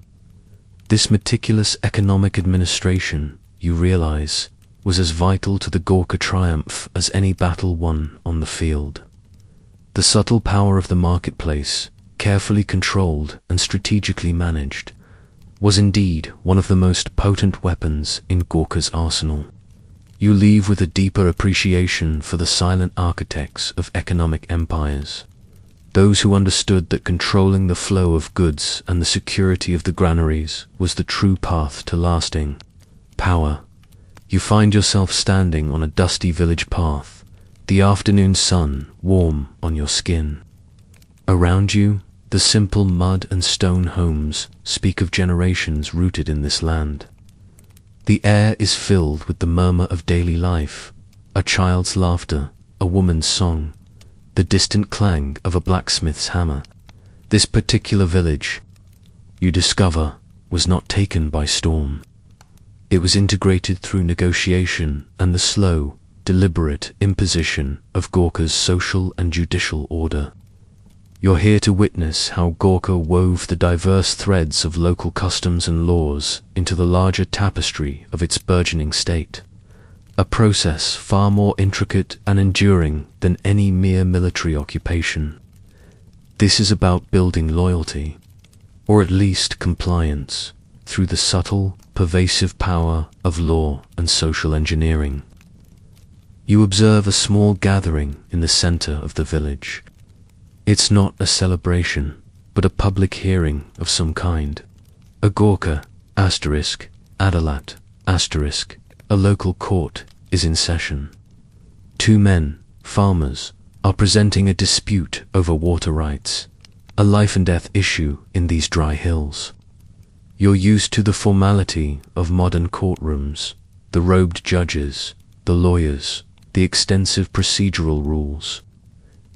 This meticulous economic administration, you realize, was as vital to the Gorkha triumph as any battle won on the field. The subtle power of the marketplace, carefully controlled and strategically managed, was indeed one of the most potent weapons in Gorkha's arsenal. You leave with a deeper appreciation for the silent architects of economic empires, those who understood that controlling the flow of goods and the security of the granaries was the true path to lasting power. You find yourself standing on a dusty village path, the afternoon sun warm on your skin. Around you, the simple mud and stone homes speak of generations rooted in this land. The air is filled with the murmur of daily life, a child's laughter, a woman's song, the distant clang of a blacksmith's hammer. This particular village, you discover, was not taken by storm. It was integrated through negotiation and the slow, deliberate imposition of Gorkha's social and judicial order. You're here to witness how Gorkha wove the diverse threads of local customs and laws into the larger tapestry of its burgeoning state, a process far more intricate and enduring than any mere military occupation. This is about building loyalty, or at least compliance, through the subtle, pervasive power of law and social engineering. You observe a small gathering in the center of the village. It's not a celebration, but a public hearing of some kind. A Gorkha, Adalat, a local court is in session. Two men, farmers, are presenting a dispute over water rights, a life and death issue in these dry hills. You're used to the formality of modern courtrooms, the robed judges, the lawyers, the extensive procedural rules.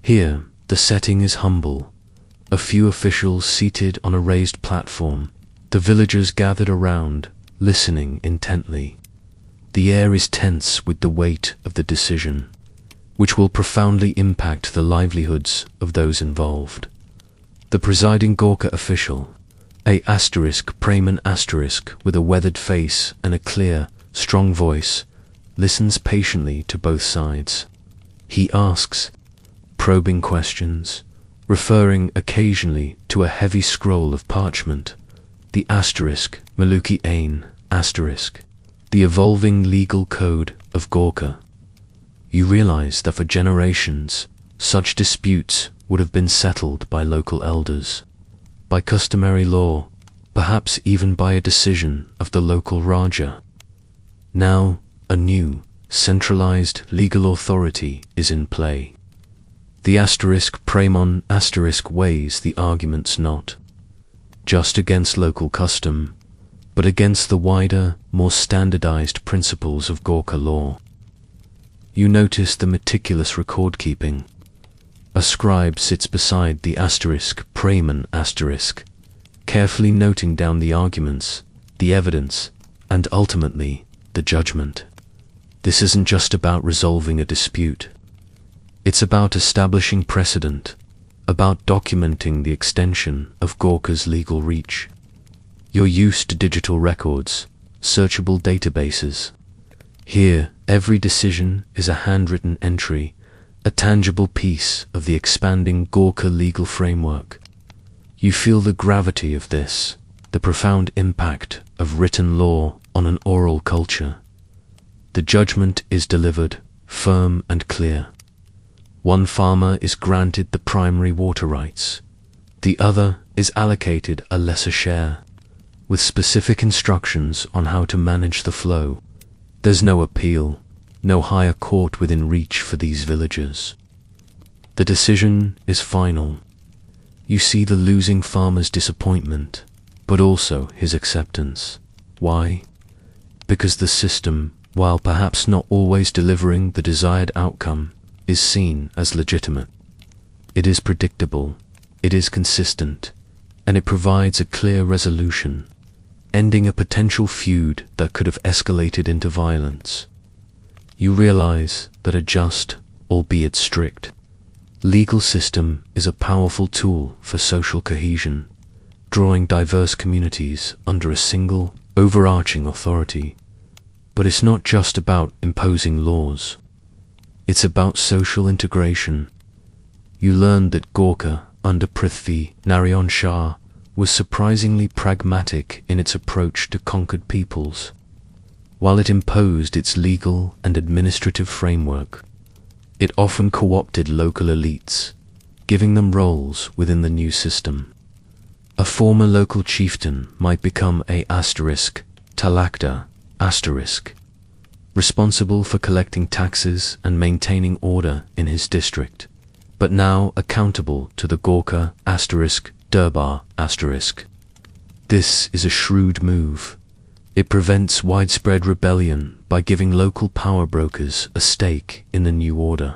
Here, the setting is humble. A few officials seated on a raised platform, the villagers gathered around, listening intently. The air is tense with the weight of the decision, which will profoundly impact the livelihoods of those involved. The presiding Gorkha official, a Praman with a weathered face and a clear, strong voice, listens patiently to both sides. He asks probing questions, referring occasionally to a heavy scroll of parchment, the Maluki Ain, the evolving legal code of Gorkha. You realize that for generations, such disputes would have been settled by local elders, by customary law, perhaps even by a decision of the local Raja. Now, a new, centralized legal authority is in play. The Praman weighs the arguments not just against local custom, but against the wider, more standardized principles of Gorkha law. You notice the meticulous record-keeping. A scribe sits beside the Praman carefully noting down the arguments, the evidence, and ultimately, the judgment. This isn't just about resolving a dispute. It's about establishing precedent, about documenting the extension of Gorkha's legal reach. You're used to digital records, searchable databases. Here, every decision is a handwritten entry, a tangible piece of the expanding Gorkha legal framework. You feel the gravity of this, the profound impact of written law on an oral culture. The judgment is delivered, firm and clear. One farmer is granted the primary water rights. The other is allocated a lesser share, with specific instructions on how to manage the flow. There's no appeal, no higher court within reach for these villagers. The decision is final. You see the losing farmer's disappointment, but also his acceptance. Why? Because the system, while perhaps not always delivering the desired outcome, is seen as legitimate. It is predictable, it is consistent, and it provides a clear resolution, ending a potential feud that could have escalated into violence. You realize that a just, albeit strict, legal system is a powerful tool for social cohesion, drawing diverse communities under a single, overarching authority. But it's not just about imposing laws. It's about social integration. You learn that Gorkha, under Prithvi Narayan Shah, was surprisingly pragmatic in its approach to conquered peoples. While it imposed its legal and administrative framework, it often co-opted local elites, giving them roles within the new system. A former local chieftain might become a talakta, responsible for collecting taxes and maintaining order in his district, but now accountable to the Gorkha Durbar. This is a shrewd move. It prevents widespread rebellion by giving local power brokers a stake in the new order,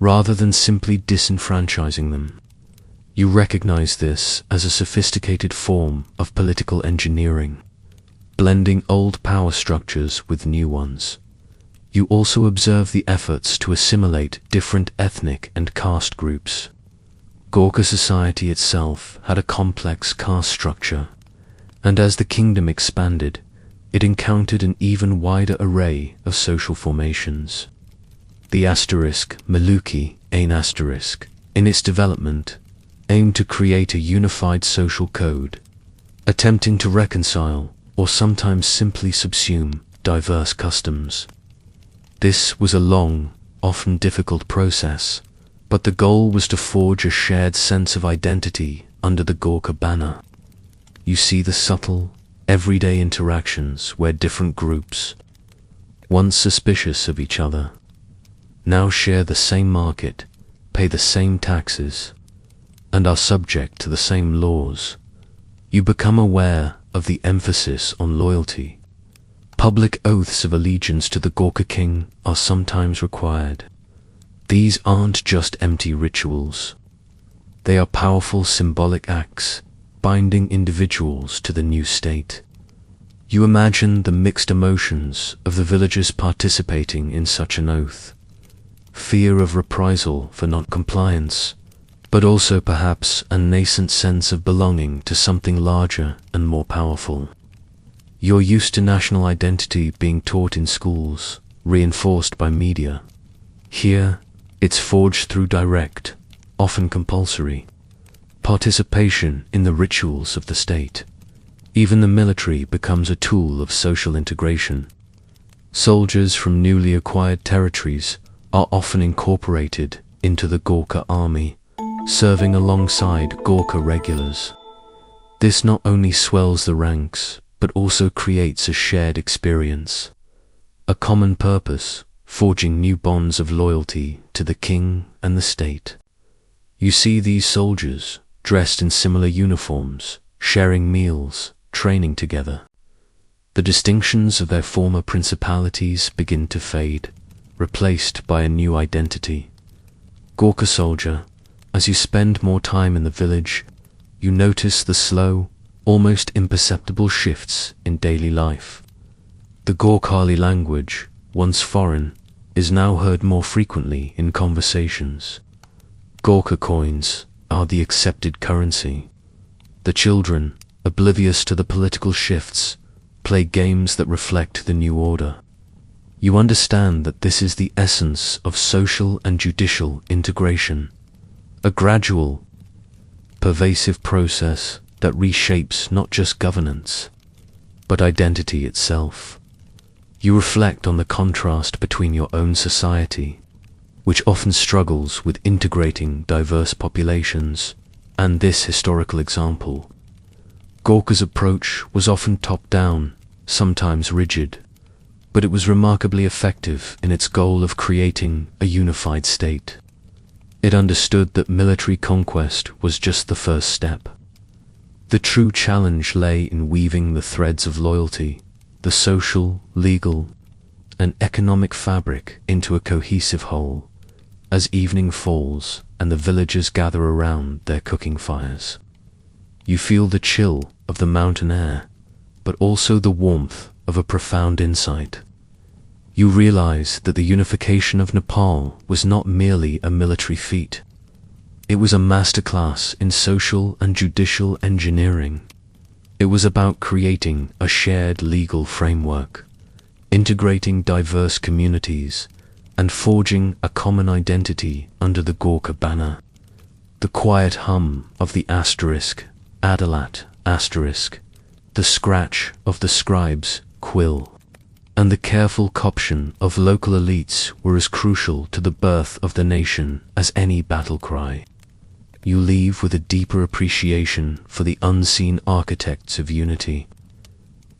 rather than simply disenfranchising them. You recognize this as a sophisticated form of political engineering, blending old power structures with new ones. You also observe the efforts to assimilate different ethnic and caste groups. Gorkha society itself had a complex caste structure, and as the kingdom expanded, it encountered an even wider array of social formations. The Maluki in its development, aimed to create a unified social code, attempting to reconcile or sometimes simply subsume diverse customs. This was a long, often difficult process, but the goal was to forge a shared sense of identity under the Gorkha banner. You see the subtle, everyday interactions where different groups, once suspicious of each other, now share the same market, pay the same taxes, and are subject to the same laws. You become aware of the emphasis on loyalty. Public oaths of allegiance to the Gorkha king are sometimes required. These aren't just empty rituals. They are powerful symbolic acts, binding individuals to the new state. You imagine the mixed emotions of the villagers participating in such an oath. Fear of reprisal for non-compliance, but also perhaps a nascent sense of belonging to something larger and more powerful. You're used to national identity being taught in schools, reinforced by media. Here, it's forged through direct, often compulsory, participation in the rituals of the state. Even the military becomes a tool of social integration. Soldiers from newly acquired territories are often incorporated into the Gorkha army, serving alongside Gorkha regulars. This not only swells the ranks, but also creates a shared experience, a common purpose, forging new bonds of loyalty to the king and the state. You see these soldiers, dressed in similar uniforms, sharing meals, training together. The distinctions of their former principalities begin to fade, replaced by a new identity. Gorkha soldier, as you spend more time in the village, you notice the slow, almost imperceptible shifts in daily life. The Gorkhali language, once foreign, is now heard more frequently in conversations. Gorkha coins are the accepted currency. The children, oblivious to the political shifts, play games that reflect the new order. You understand that this is the essence of social and judicial integration, a gradual, pervasive process that reshapes not just governance, but identity itself. You reflect on the contrast between your own society, which often struggles with integrating diverse populations, and this historical example. Gorkha's approach was often top-down, sometimes rigid, but it was remarkably effective in its goal of creating a unified state. It understood that military conquest was just the first step. The true challenge lay in weaving the threads of loyalty, the social, legal, and economic fabric into a cohesive whole, as evening falls and the villagers gather around their cooking fires. You feel the chill of the mountain air, but also the warmth of a profound insight. You realize that the unification of Nepal was not merely a military feat. It was a masterclass in social and judicial engineering. It was about creating a shared legal framework, integrating diverse communities, and forging a common identity under the Gorkha banner. The quiet hum of the Adalat, the scratch of the scribe's quill, and the careful coption of local elites were as crucial to the birth of the nation as any battle cry. You leave with a deeper appreciation for the unseen architects of unity,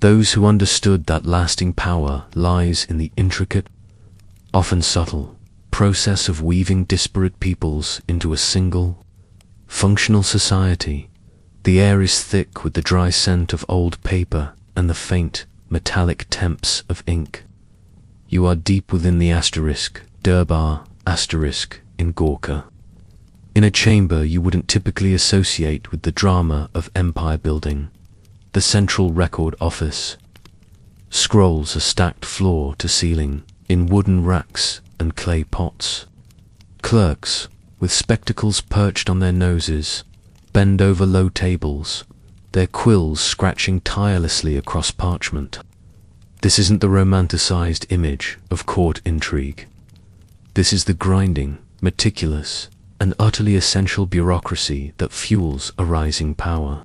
those who understood that lasting power lies in the intricate, often subtle, process of weaving disparate peoples into a single, functional society. The air is thick with the dry scent of old paper and the faint, metallic temps of ink. You are deep within the Durbar in Gorkha, in a chamber you wouldn't typically associate with the drama of empire building, the central record office. Scrolls are stacked floor to ceiling, in wooden racks and clay pots. Clerks, with spectacles perched on their noses, bend over low tables, their quills scratching tirelessly across parchment. This isn't the romanticized image of court intrigue. This is the grinding, meticulous, and utterly essential bureaucracy that fuels a rising power.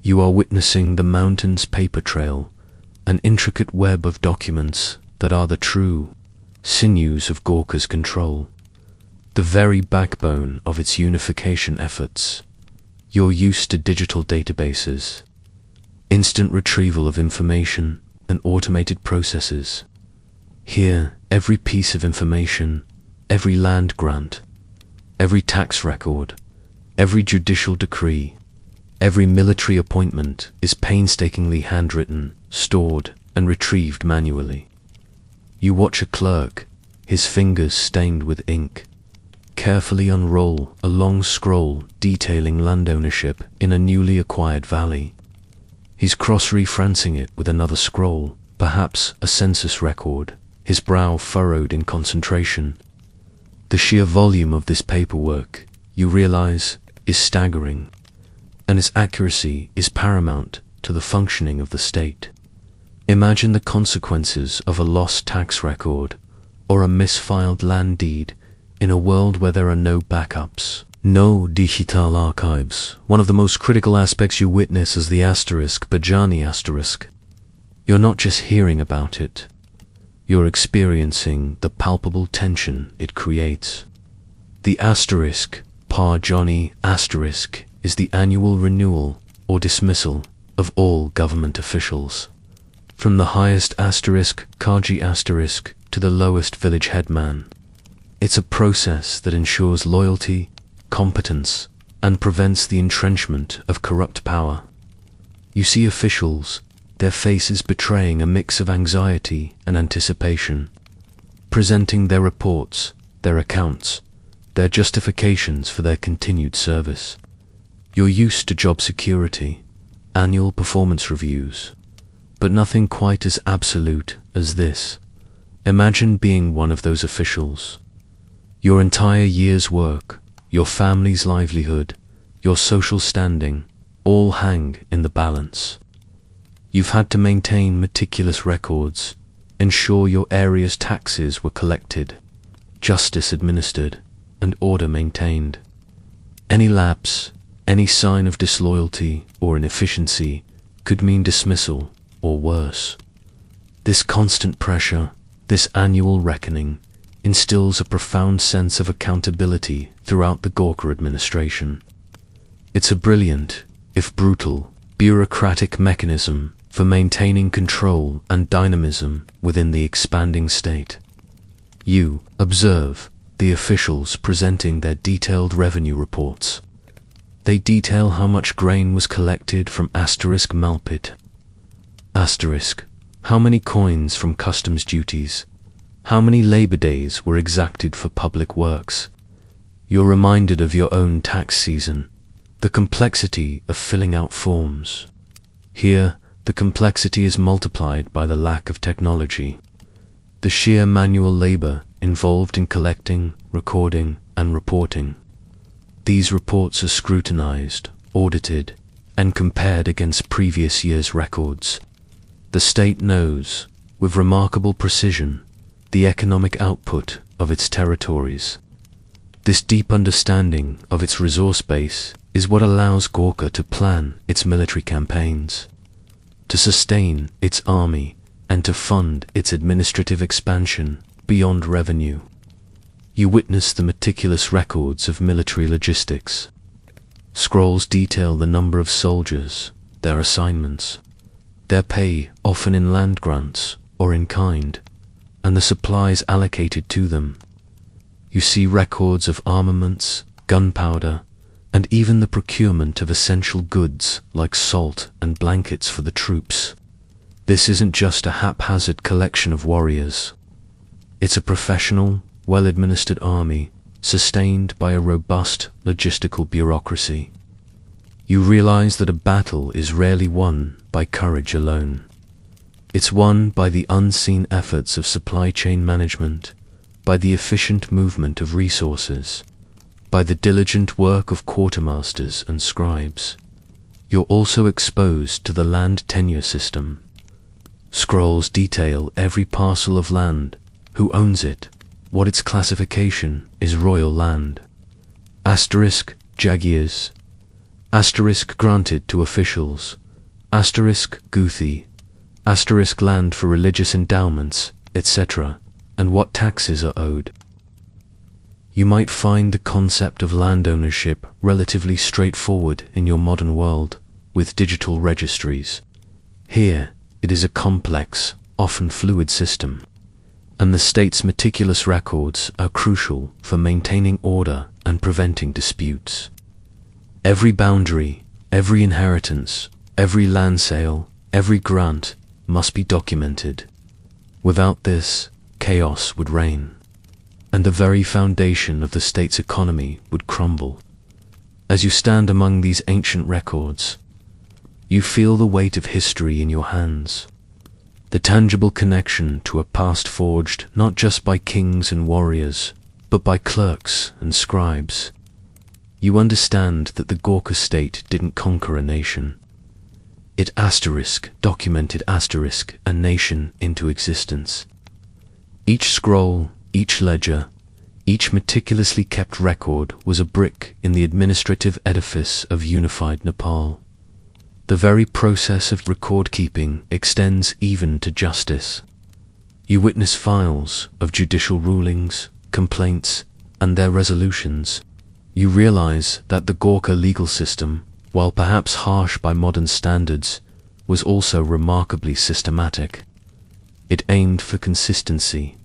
You are witnessing the mountain's paper trail, an intricate web of documents that are the true sinews of Gorkha's control, the very backbone of its unification efforts. You're used to digital databases, instant retrieval of information, and automated processes. Here, every piece of information, every land grant, every tax record, every judicial decree, every military appointment is painstakingly handwritten, stored, and retrieved manually. You watch a clerk, his fingers stained with ink, carefully unroll a long scroll detailing land ownership in a newly acquired valley. He's cross-referencing it with another scroll, perhaps a census record, his brow furrowed in concentration. The sheer volume of this paperwork, you realize, is staggering, and its accuracy is paramount to the functioning of the state. Imagine the consequences of a lost tax record or a misfiled land deed in a world where there are no backups, no digital archives. One of the most critical aspects you witness is the asterisk, Bajani asterisk. You're not just hearing about it, you're experiencing the palpable tension it creates. The asterisk, Bajani asterisk, is the annual renewal or dismissal of all government officials. From the highest asterisk, Kaji asterisk, to the lowest village headman. It's a process that ensures loyalty, competence, and prevents the entrenchment of corrupt power. You see officials, their faces betraying a mix of anxiety and anticipation, presenting their reports, their accounts, their justifications for their continued service. You're used to job security, annual performance reviews, but nothing quite as absolute as this. Imagine being one of those officials. Your entire year's work, your family's livelihood, your social standing, all hang in the balance. You've had to maintain meticulous records, ensure your area's taxes were collected, justice administered, and order maintained. Any lapse, any sign of disloyalty or inefficiency could mean dismissal or worse. This constant pressure, this annual reckoning, instills a profound sense of accountability throughout the Gorkha administration. It's a brilliant, if brutal, bureaucratic mechanism for maintaining control and dynamism within the expanding state. You observe the officials presenting their detailed revenue reports. They detail how much grain was collected from asterisk Malpit. Asterisk, how many coins from customs duties, how many labor days were exacted for public works. You're reminded of your own tax season, the complexity of filling out forms. Here, the complexity is multiplied by the lack of technology, the sheer manual labor involved in collecting, recording, and reporting. These reports are scrutinized, audited, and compared against previous year's records. The state knows, with remarkable precision, the economic output of its territories. This deep understanding of its resource base is what allows Gorkha to plan its military campaigns, to sustain its army, and to fund its administrative expansion beyond revenue. You witness the meticulous records of military logistics. Scrolls detail the number of soldiers, their assignments, their pay, often in land grants or in kind, and the supplies allocated to them. You see records of armaments, gunpowder, and even the procurement of essential goods like salt and blankets for the troops. This isn't just a haphazard collection of warriors. It's a professional, well-administered army, sustained by a robust logistical bureaucracy. You realize that a battle is rarely won by courage alone. It's won by the unseen efforts of supply chain management, by the efficient movement of resources, by the diligent work of quartermasters and scribes. You're also exposed to the land tenure system. Scrolls detail every parcel of land, who owns it, what its classification is royal land. Asterisk Jagirs. Asterisk granted to officials. Asterisk Guthi. Asterisk land for religious endowments, etc., and what taxes are owed. You might find the concept of land ownership relatively straightforward in your modern world, with digital registries. Here, it is a complex, often fluid system, and the state's meticulous records are crucial for maintaining order and preventing disputes. Every boundary, every inheritance, every land sale, every grant must be documented. Without this, chaos would reign, and the very foundation of the state's economy would crumble. As you stand among these ancient records, you feel the weight of history in your hands, the tangible connection to a past forged not just by kings and warriors, but by clerks and scribes. You understand that the Gorkha state didn't conquer a nation. It documented a nation into existence. Each scroll, each ledger, each meticulously kept record was a brick in the administrative edifice of unified Nepal. The very process of record-keeping extends even to justice. You witness files of judicial rulings, complaints, and their resolutions. You realize that the Gorkha legal system, while perhaps harsh by modern standards, was also remarkably systematic. It aimed for consistency,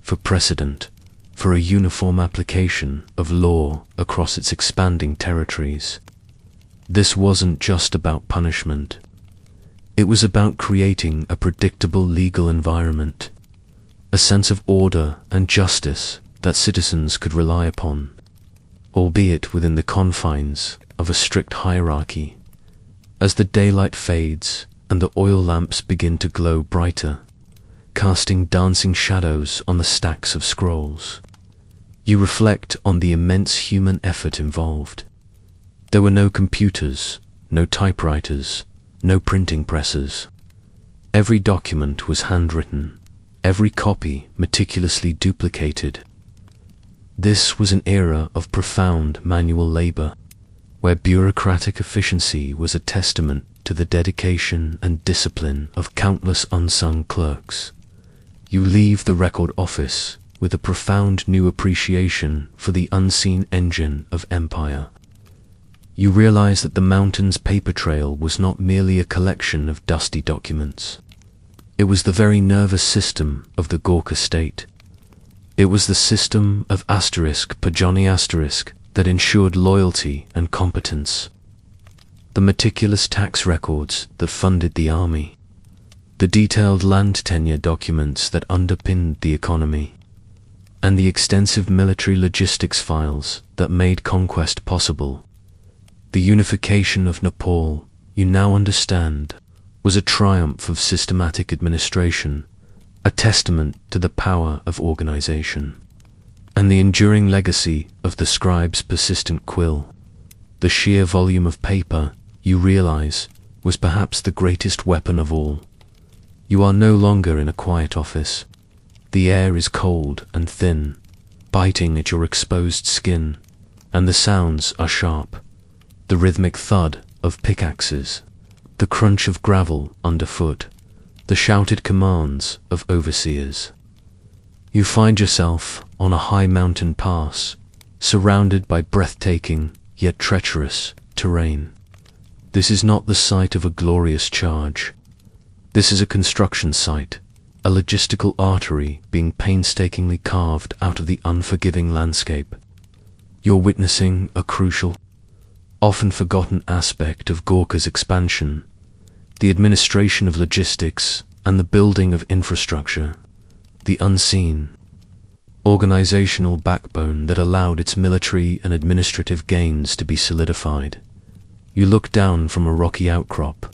for precedent, for a uniform application of law across its expanding territories. This wasn't just about punishment. It was about creating a predictable legal environment, a sense of order and justice that citizens could rely upon, albeit within the confines of a strict hierarchy. As the daylight fades and the oil lamps begin to glow brighter, casting dancing shadows on the stacks of scrolls, you reflect on the immense human effort involved. There were no computers, no typewriters, no printing presses. Every document was handwritten, every copy meticulously duplicated. This was an era of profound manual labor, where bureaucratic efficiency was a testament to the dedication and discipline of countless unsung clerks. You leave the record office with a profound new appreciation for the unseen engine of empire. You realize that the mountain's paper trail was not merely a collection of dusty documents. It was the very nervous system of the Gorkha state. It was the system of *Pajani* that ensured loyalty and competence. The meticulous tax records that funded the army. The detailed land tenure documents that underpinned the economy. And the extensive military logistics files that made conquest possible. The unification of Nepal, you now understand, was a triumph of systematic administration, a testament to the power of organization, and the enduring legacy of the scribe's persistent quill. The sheer volume of paper, you realize, was perhaps the greatest weapon of all. You are no longer in a quiet office. The air is cold and thin, biting at your exposed skin, and the sounds are sharp. The rhythmic thud of pickaxes, the crunch of gravel underfoot, the shouted commands of overseers. You find yourself on a high mountain pass, surrounded by breathtaking yet treacherous terrain. This is not the site of a glorious charge. This is a construction site, a logistical artery being painstakingly carved out of the unforgiving landscape. You're witnessing a crucial, often forgotten aspect of Gorkha's expansion, the administration of logistics and the building of infrastructure, the unseen, organizational backbone that allowed its military and administrative gains to be solidified. You look down from a rocky outcrop,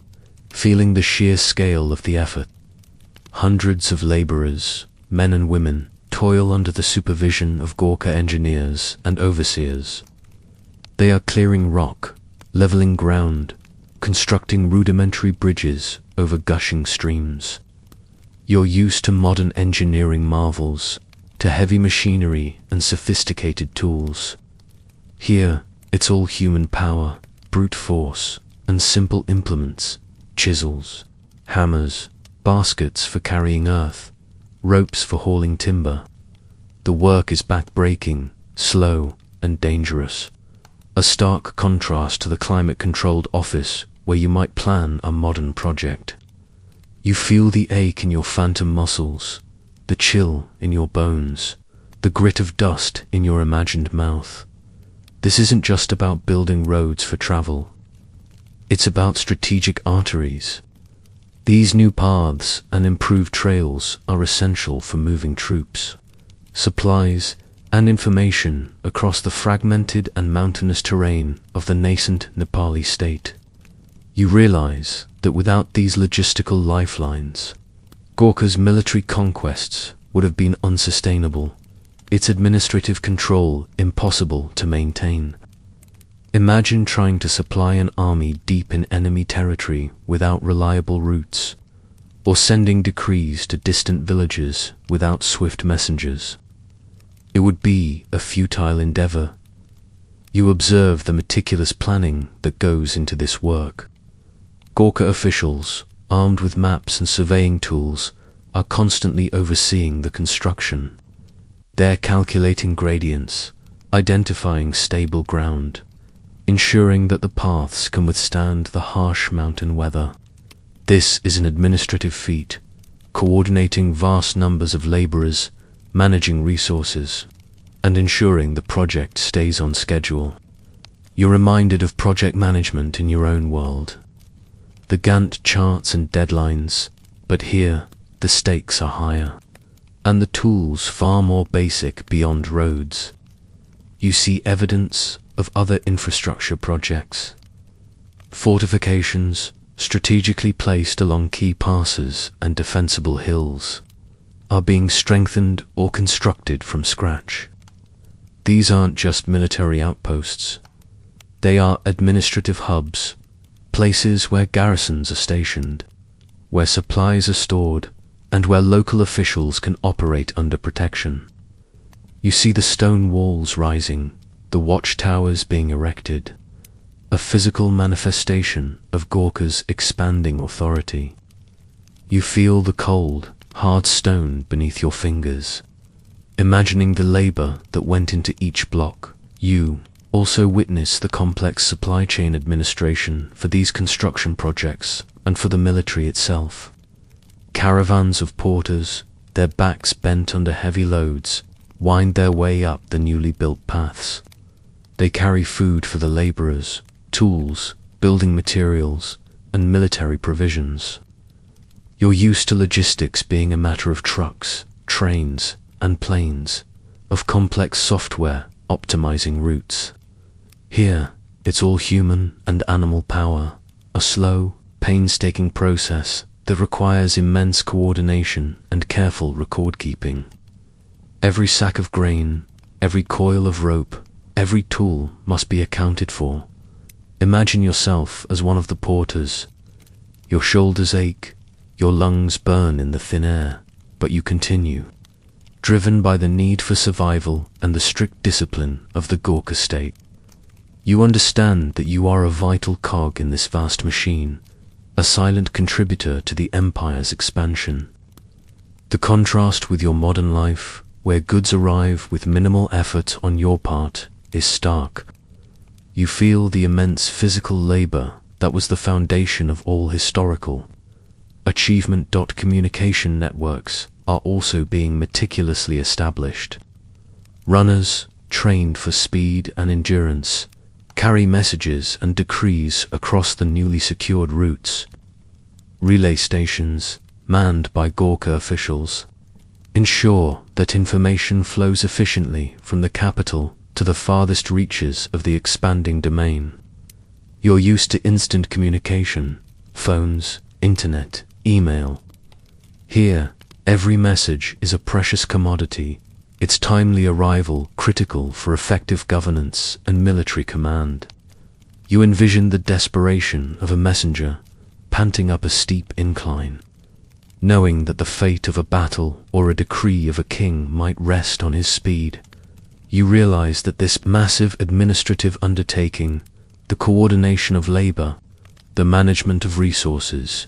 feeling the sheer scale of the effort. Hundreds of laborers, men and women, toil under the supervision of Gorkha engineers and overseers. They are clearing rock, leveling ground, constructing rudimentary bridges over gushing streams. You're used to modern engineering marvels, to heavy machinery and sophisticated tools. Here, it's all human power, brute force, and simple implements, chisels, hammers, baskets for carrying earth, ropes for hauling timber. The work is back-breaking, slow, and dangerous. A stark contrast to the climate-controlled office where you might plan a modern project. You feel the ache in your phantom muscles, the chill in your bones, the grit of dust in your imagined mouth. This isn't just about building roads for travel. It's about strategic arteries. These new paths and improved trails are essential for moving troops, supplies, and information across the fragmented and mountainous terrain of the nascent Nepali state. You realize that without these logistical lifelines, Gorkha's military conquests would have been unsustainable, its administrative control impossible to maintain. Imagine trying to supply an army deep in enemy territory without reliable routes, or sending decrees to distant villages without swift messengers. It would be a futile endeavor. You observe the meticulous planning that goes into this work. Gorkha officials, armed with maps and surveying tools, are constantly overseeing the construction. They're calculating gradients, identifying stable ground, ensuring that the paths can withstand the harsh mountain weather. This is an administrative feat, coordinating vast numbers of laborers, managing resources, and ensuring the project stays on schedule. You're reminded of project management in your own world. The Gantt charts and deadlines, but here the stakes are higher, and the tools far more basic beyond roads. You see evidence of other infrastructure projects. Fortifications, strategically placed along key passes and defensible hills, are being strengthened or constructed from scratch. These aren't just military outposts. They are administrative hubs, places where garrisons are stationed, where supplies are stored, and where local officials can operate under protection. You see the stone walls rising, the watchtowers being erected, a physical manifestation of Gorkha's expanding authority. You feel the cold, hard stone beneath your fingers, imagining the labor that went into each block. You also witness the complex supply chain administration for these construction projects and for the military itself. Caravans of porters, their backs bent under heavy loads, wind their way up the newly built paths. They carry food for the laborers, tools, building materials, and military provisions. You're used to logistics being a matter of trucks, trains, and planes, of complex software optimizing routes. Here, it's all human and animal power, a slow, painstaking process that requires immense coordination and careful record-keeping. Every sack of grain, every coil of rope, every tool must be accounted for. Imagine yourself as one of the porters. Your shoulders ache, your lungs burn in the thin air, but you continue, driven by the need for survival and the strict discipline of the Gorkha state. You understand that you are a vital cog in this vast machine, a silent contributor to the empire's expansion. The contrast with your modern life, where goods arrive with minimal effort on your part, is stark. You feel the immense physical labor that was the foundation of all historical achievement. Communication networks are also being meticulously established. Runners, trained for speed and endurance, carry messages and decrees across the newly secured routes. Relay stations, manned by Gorkha officials, ensure that information flows efficiently from the capital to the farthest reaches of the expanding domain. You're used to instant communication, phones, internet, email. Here, every message is a precious commodity, its timely arrival critical for effective governance and military command. You envision the desperation of a messenger panting up a steep incline, knowing that the fate of a battle or a decree of a king might rest on his speed. You realize that this massive administrative undertaking, the coordination of labor, the management of resources,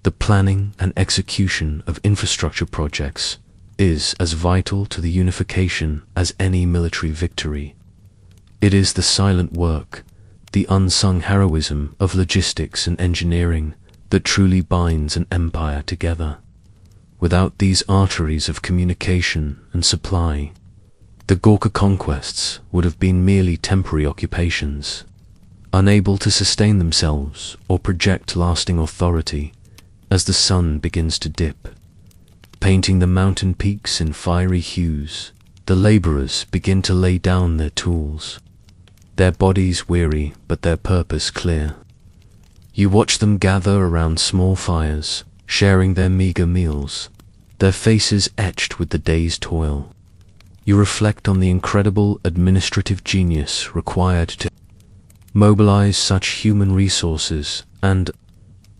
the planning and execution of infrastructure projects, is as vital to the unification as any military victory. It is the silent work, the unsung heroism of logistics and engineering that truly binds an empire together. Without these arteries of communication and supply, the Gorkha conquests would have been merely temporary occupations, unable to sustain themselves or project lasting authority as the sun begins to dip. Painting the mountain peaks in fiery hues, the laborers begin to lay down their tools, their bodies weary but their purpose clear. You watch them gather around small fires, sharing their meager meals, their faces etched with the day's toil. You reflect on the incredible administrative genius required to mobilize such human resources and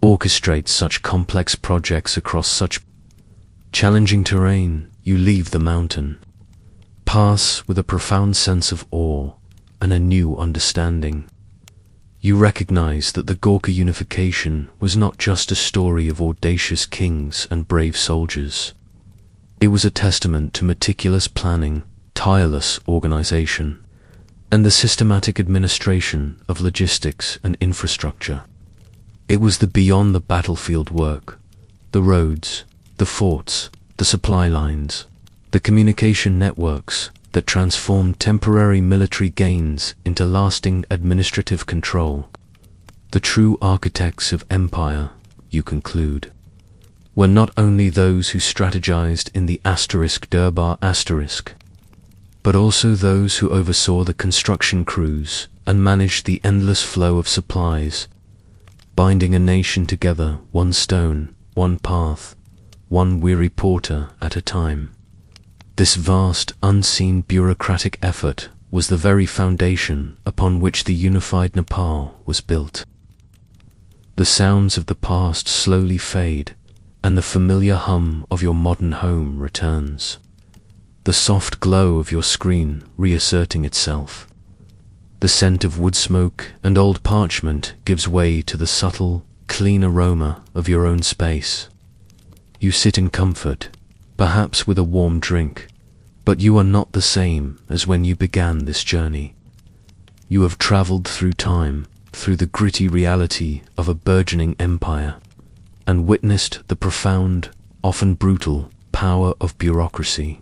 orchestrate such complex projects across such challenging terrain. You leave the mountain, pass with a profound sense of awe and a new understanding. You recognize that the Gorkha unification was not just a story of audacious kings and brave soldiers. It was a testament to meticulous planning, tireless organization, and the systematic administration of logistics and infrastructure. It was the beyond the battlefield work, the roads, the forts, the supply lines, the communication networks that transformed temporary military gains into lasting administrative control. The true architects of empire, you conclude, were not only those who strategized in the Durbar *, but also those who oversaw the construction crews and managed the endless flow of supplies, binding a nation together one stone, one path, one weary porter at a time. This vast, unseen bureaucratic effort was the very foundation upon which the unified Nepal was built. The sounds of the past slowly fade, and the familiar hum of your modern home returns. The soft glow of your screen reasserting itself. The scent of wood smoke and old parchment gives way to the subtle, clean aroma of your own space. You sit in comfort, perhaps with a warm drink, but you are not the same as when you began this journey. You have traveled through time, through the gritty reality of a burgeoning empire, and witnessed the profound, often brutal, power of bureaucracy.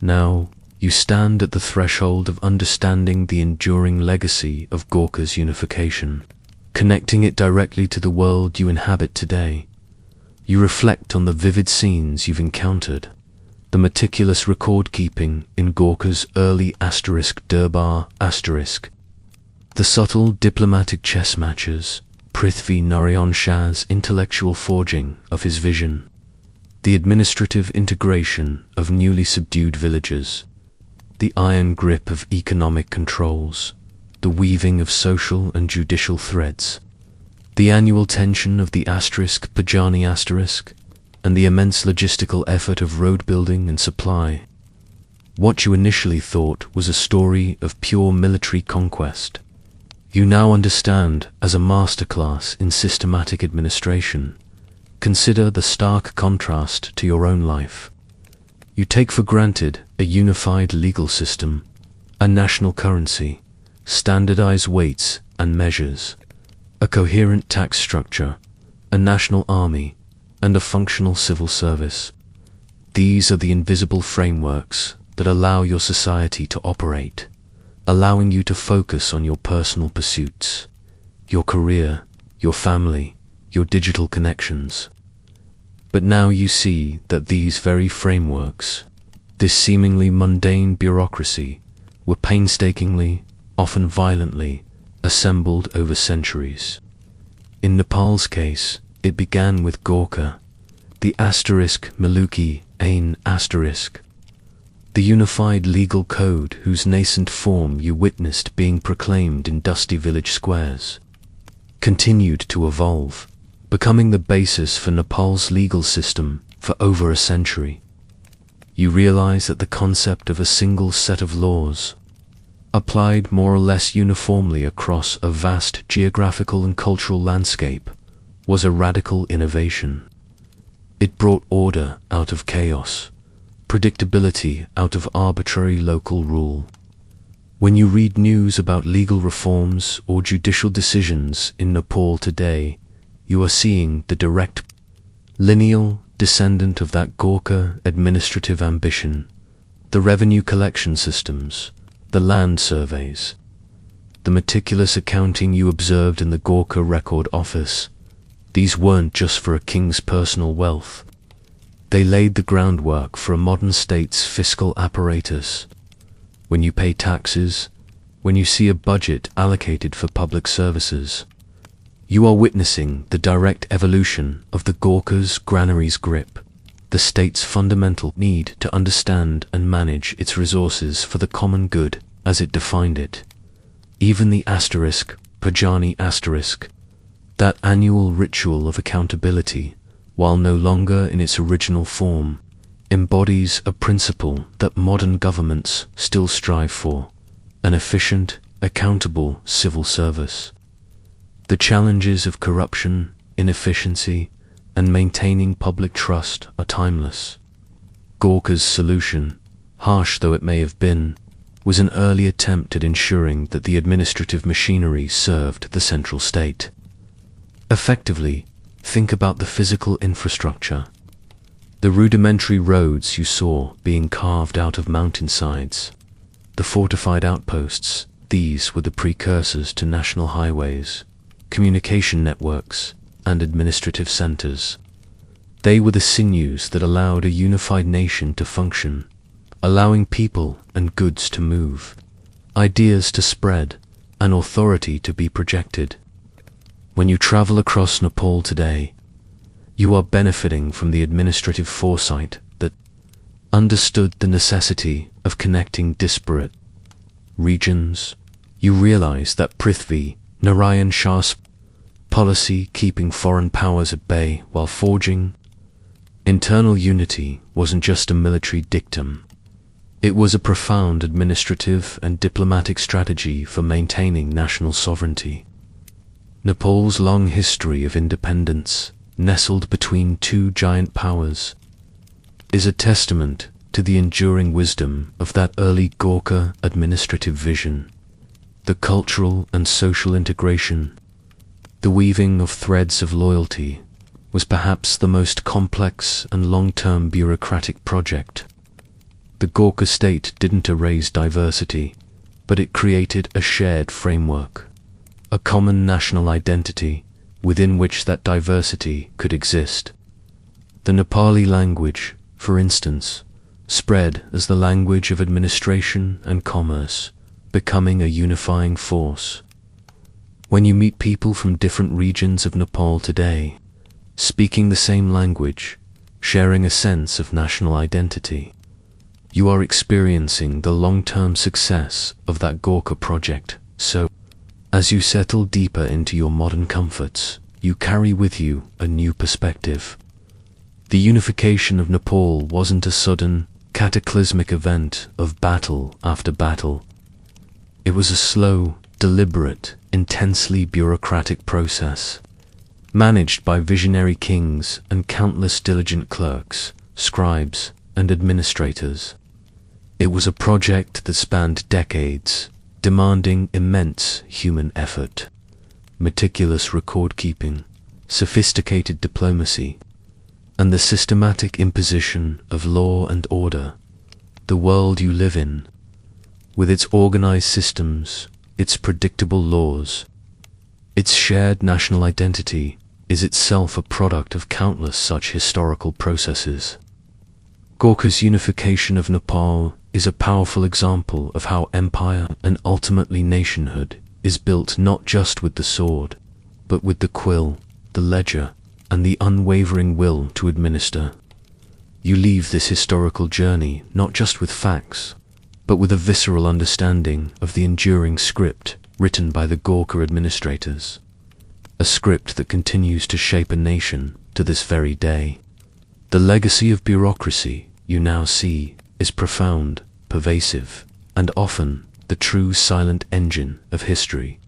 Now, you stand at the threshold of understanding the enduring legacy of Gorkha's unification, connecting it directly to the world you inhabit today. You reflect on the vivid scenes you've encountered, the meticulous record-keeping in Gorkha's early Durbar *, the subtle diplomatic chess matches, Prithvi Narayan Shah's intellectual forging of his vision, the administrative integration of newly subdued villages, the iron grip of economic controls, the weaving of social and judicial threads, the annual tension of the Pajani *, and the immense logistical effort of road building and supply. What you initially thought was a story of pure military conquest, you now understand as a masterclass in systematic administration. Consider the stark contrast to your own life. You take for granted a unified legal system, a national currency, standardized weights and measures, a coherent tax structure, a national army, and a functional civil service. These are the invisible frameworks that allow your society to operate, allowing you to focus on your personal pursuits, your career, your family, your digital connections. But now you see that these very frameworks, this seemingly mundane bureaucracy, were painstakingly, often violently, assembled over centuries. In Nepal's case, it began with Gorkha, The asterisk Maluki Ain asterisk. The unified legal code whose nascent form you witnessed being proclaimed in dusty village squares, continued to evolve, becoming the basis for Nepal's legal system for over a century. You realize that the concept of a single set of laws, applied more or less uniformly across a vast geographical and cultural landscape, was a radical innovation. It brought order out of chaos, predictability out of arbitrary local rule. When you read news about legal reforms or judicial decisions in Nepal today, you are seeing the direct, lineal descendant of that Gorkha administrative ambition, the revenue collection systems, the land surveys, the meticulous accounting you observed in the Gorkha Record Office. These weren't just for a king's personal wealth. They laid the groundwork for a modern state's fiscal apparatus. When you pay taxes, when you see a budget allocated for public services, you are witnessing the direct evolution of the Gorkha's granary's grip, the state's fundamental need to understand and manage its resources for the common good as it defined it. Even the asterisk, Pajani asterisk, that annual ritual of accountability, while no longer in its original form, embodies a principle that modern governments still strive for: an efficient, accountable civil service. The challenges of corruption, inefficiency, and maintaining public trust are timeless. Gorkha's solution, harsh though it may have been, was an early attempt at ensuring that the administrative machinery served the central state. Effectively, think about the physical infrastructure. The rudimentary roads you saw being carved out of mountainsides, the fortified outposts, these were the precursors to national highways, communication networks, and administrative centers. They were the sinews that allowed a unified nation to function, allowing people and goods to move, ideas to spread, and authority to be projected. When you travel across Nepal today, you are benefiting from the administrative foresight that understood the necessity of connecting disparate regions. You realize that Prithvi Narayan Shah's policy keeping foreign powers at bay while forging internal unity wasn't just a military dictum. It was a profound administrative and diplomatic strategy for maintaining national sovereignty. Nepal's long history of independence, nestled between two giant powers, is a testament to the enduring wisdom of that early Gorkha administrative vision. The cultural and social integration, the weaving of threads of loyalty, was perhaps the most complex and long-term bureaucratic project. The Gorkha state didn't erase diversity, but it created a shared framework, a common national identity within which that diversity could exist. The Nepali language, for instance, spread as the language of administration and commerce, becoming a unifying force. When you meet people from different regions of Nepal today, speaking the same language, sharing a sense of national identity, you are experiencing the long-term success of that Gorkha project. So, as you settle deeper into your modern comforts, you carry with you a new perspective. The unification of Nepal wasn't a sudden, cataclysmic event of battle after battle. It was a slow, deliberate, intensely bureaucratic process, managed by visionary kings and countless diligent clerks, scribes, and administrators. It was a project that spanned decades, demanding immense human effort, meticulous record-keeping, sophisticated diplomacy, and the systematic imposition of law and order. The world you live in, with its organized systems, its predictable laws, its shared national identity, is itself a product of countless such historical processes. Gorkha's unification of Nepal is a powerful example of how empire and ultimately nationhood is built not just with the sword, but with the quill, the ledger, and the unwavering will to administer. You leave this historical journey not just with facts, but with a visceral understanding of the enduring script written by the Gorkha administrators, a script that continues to shape a nation to this very day. The legacy of bureaucracy you now see is profound, pervasive, and often the true silent engine of history.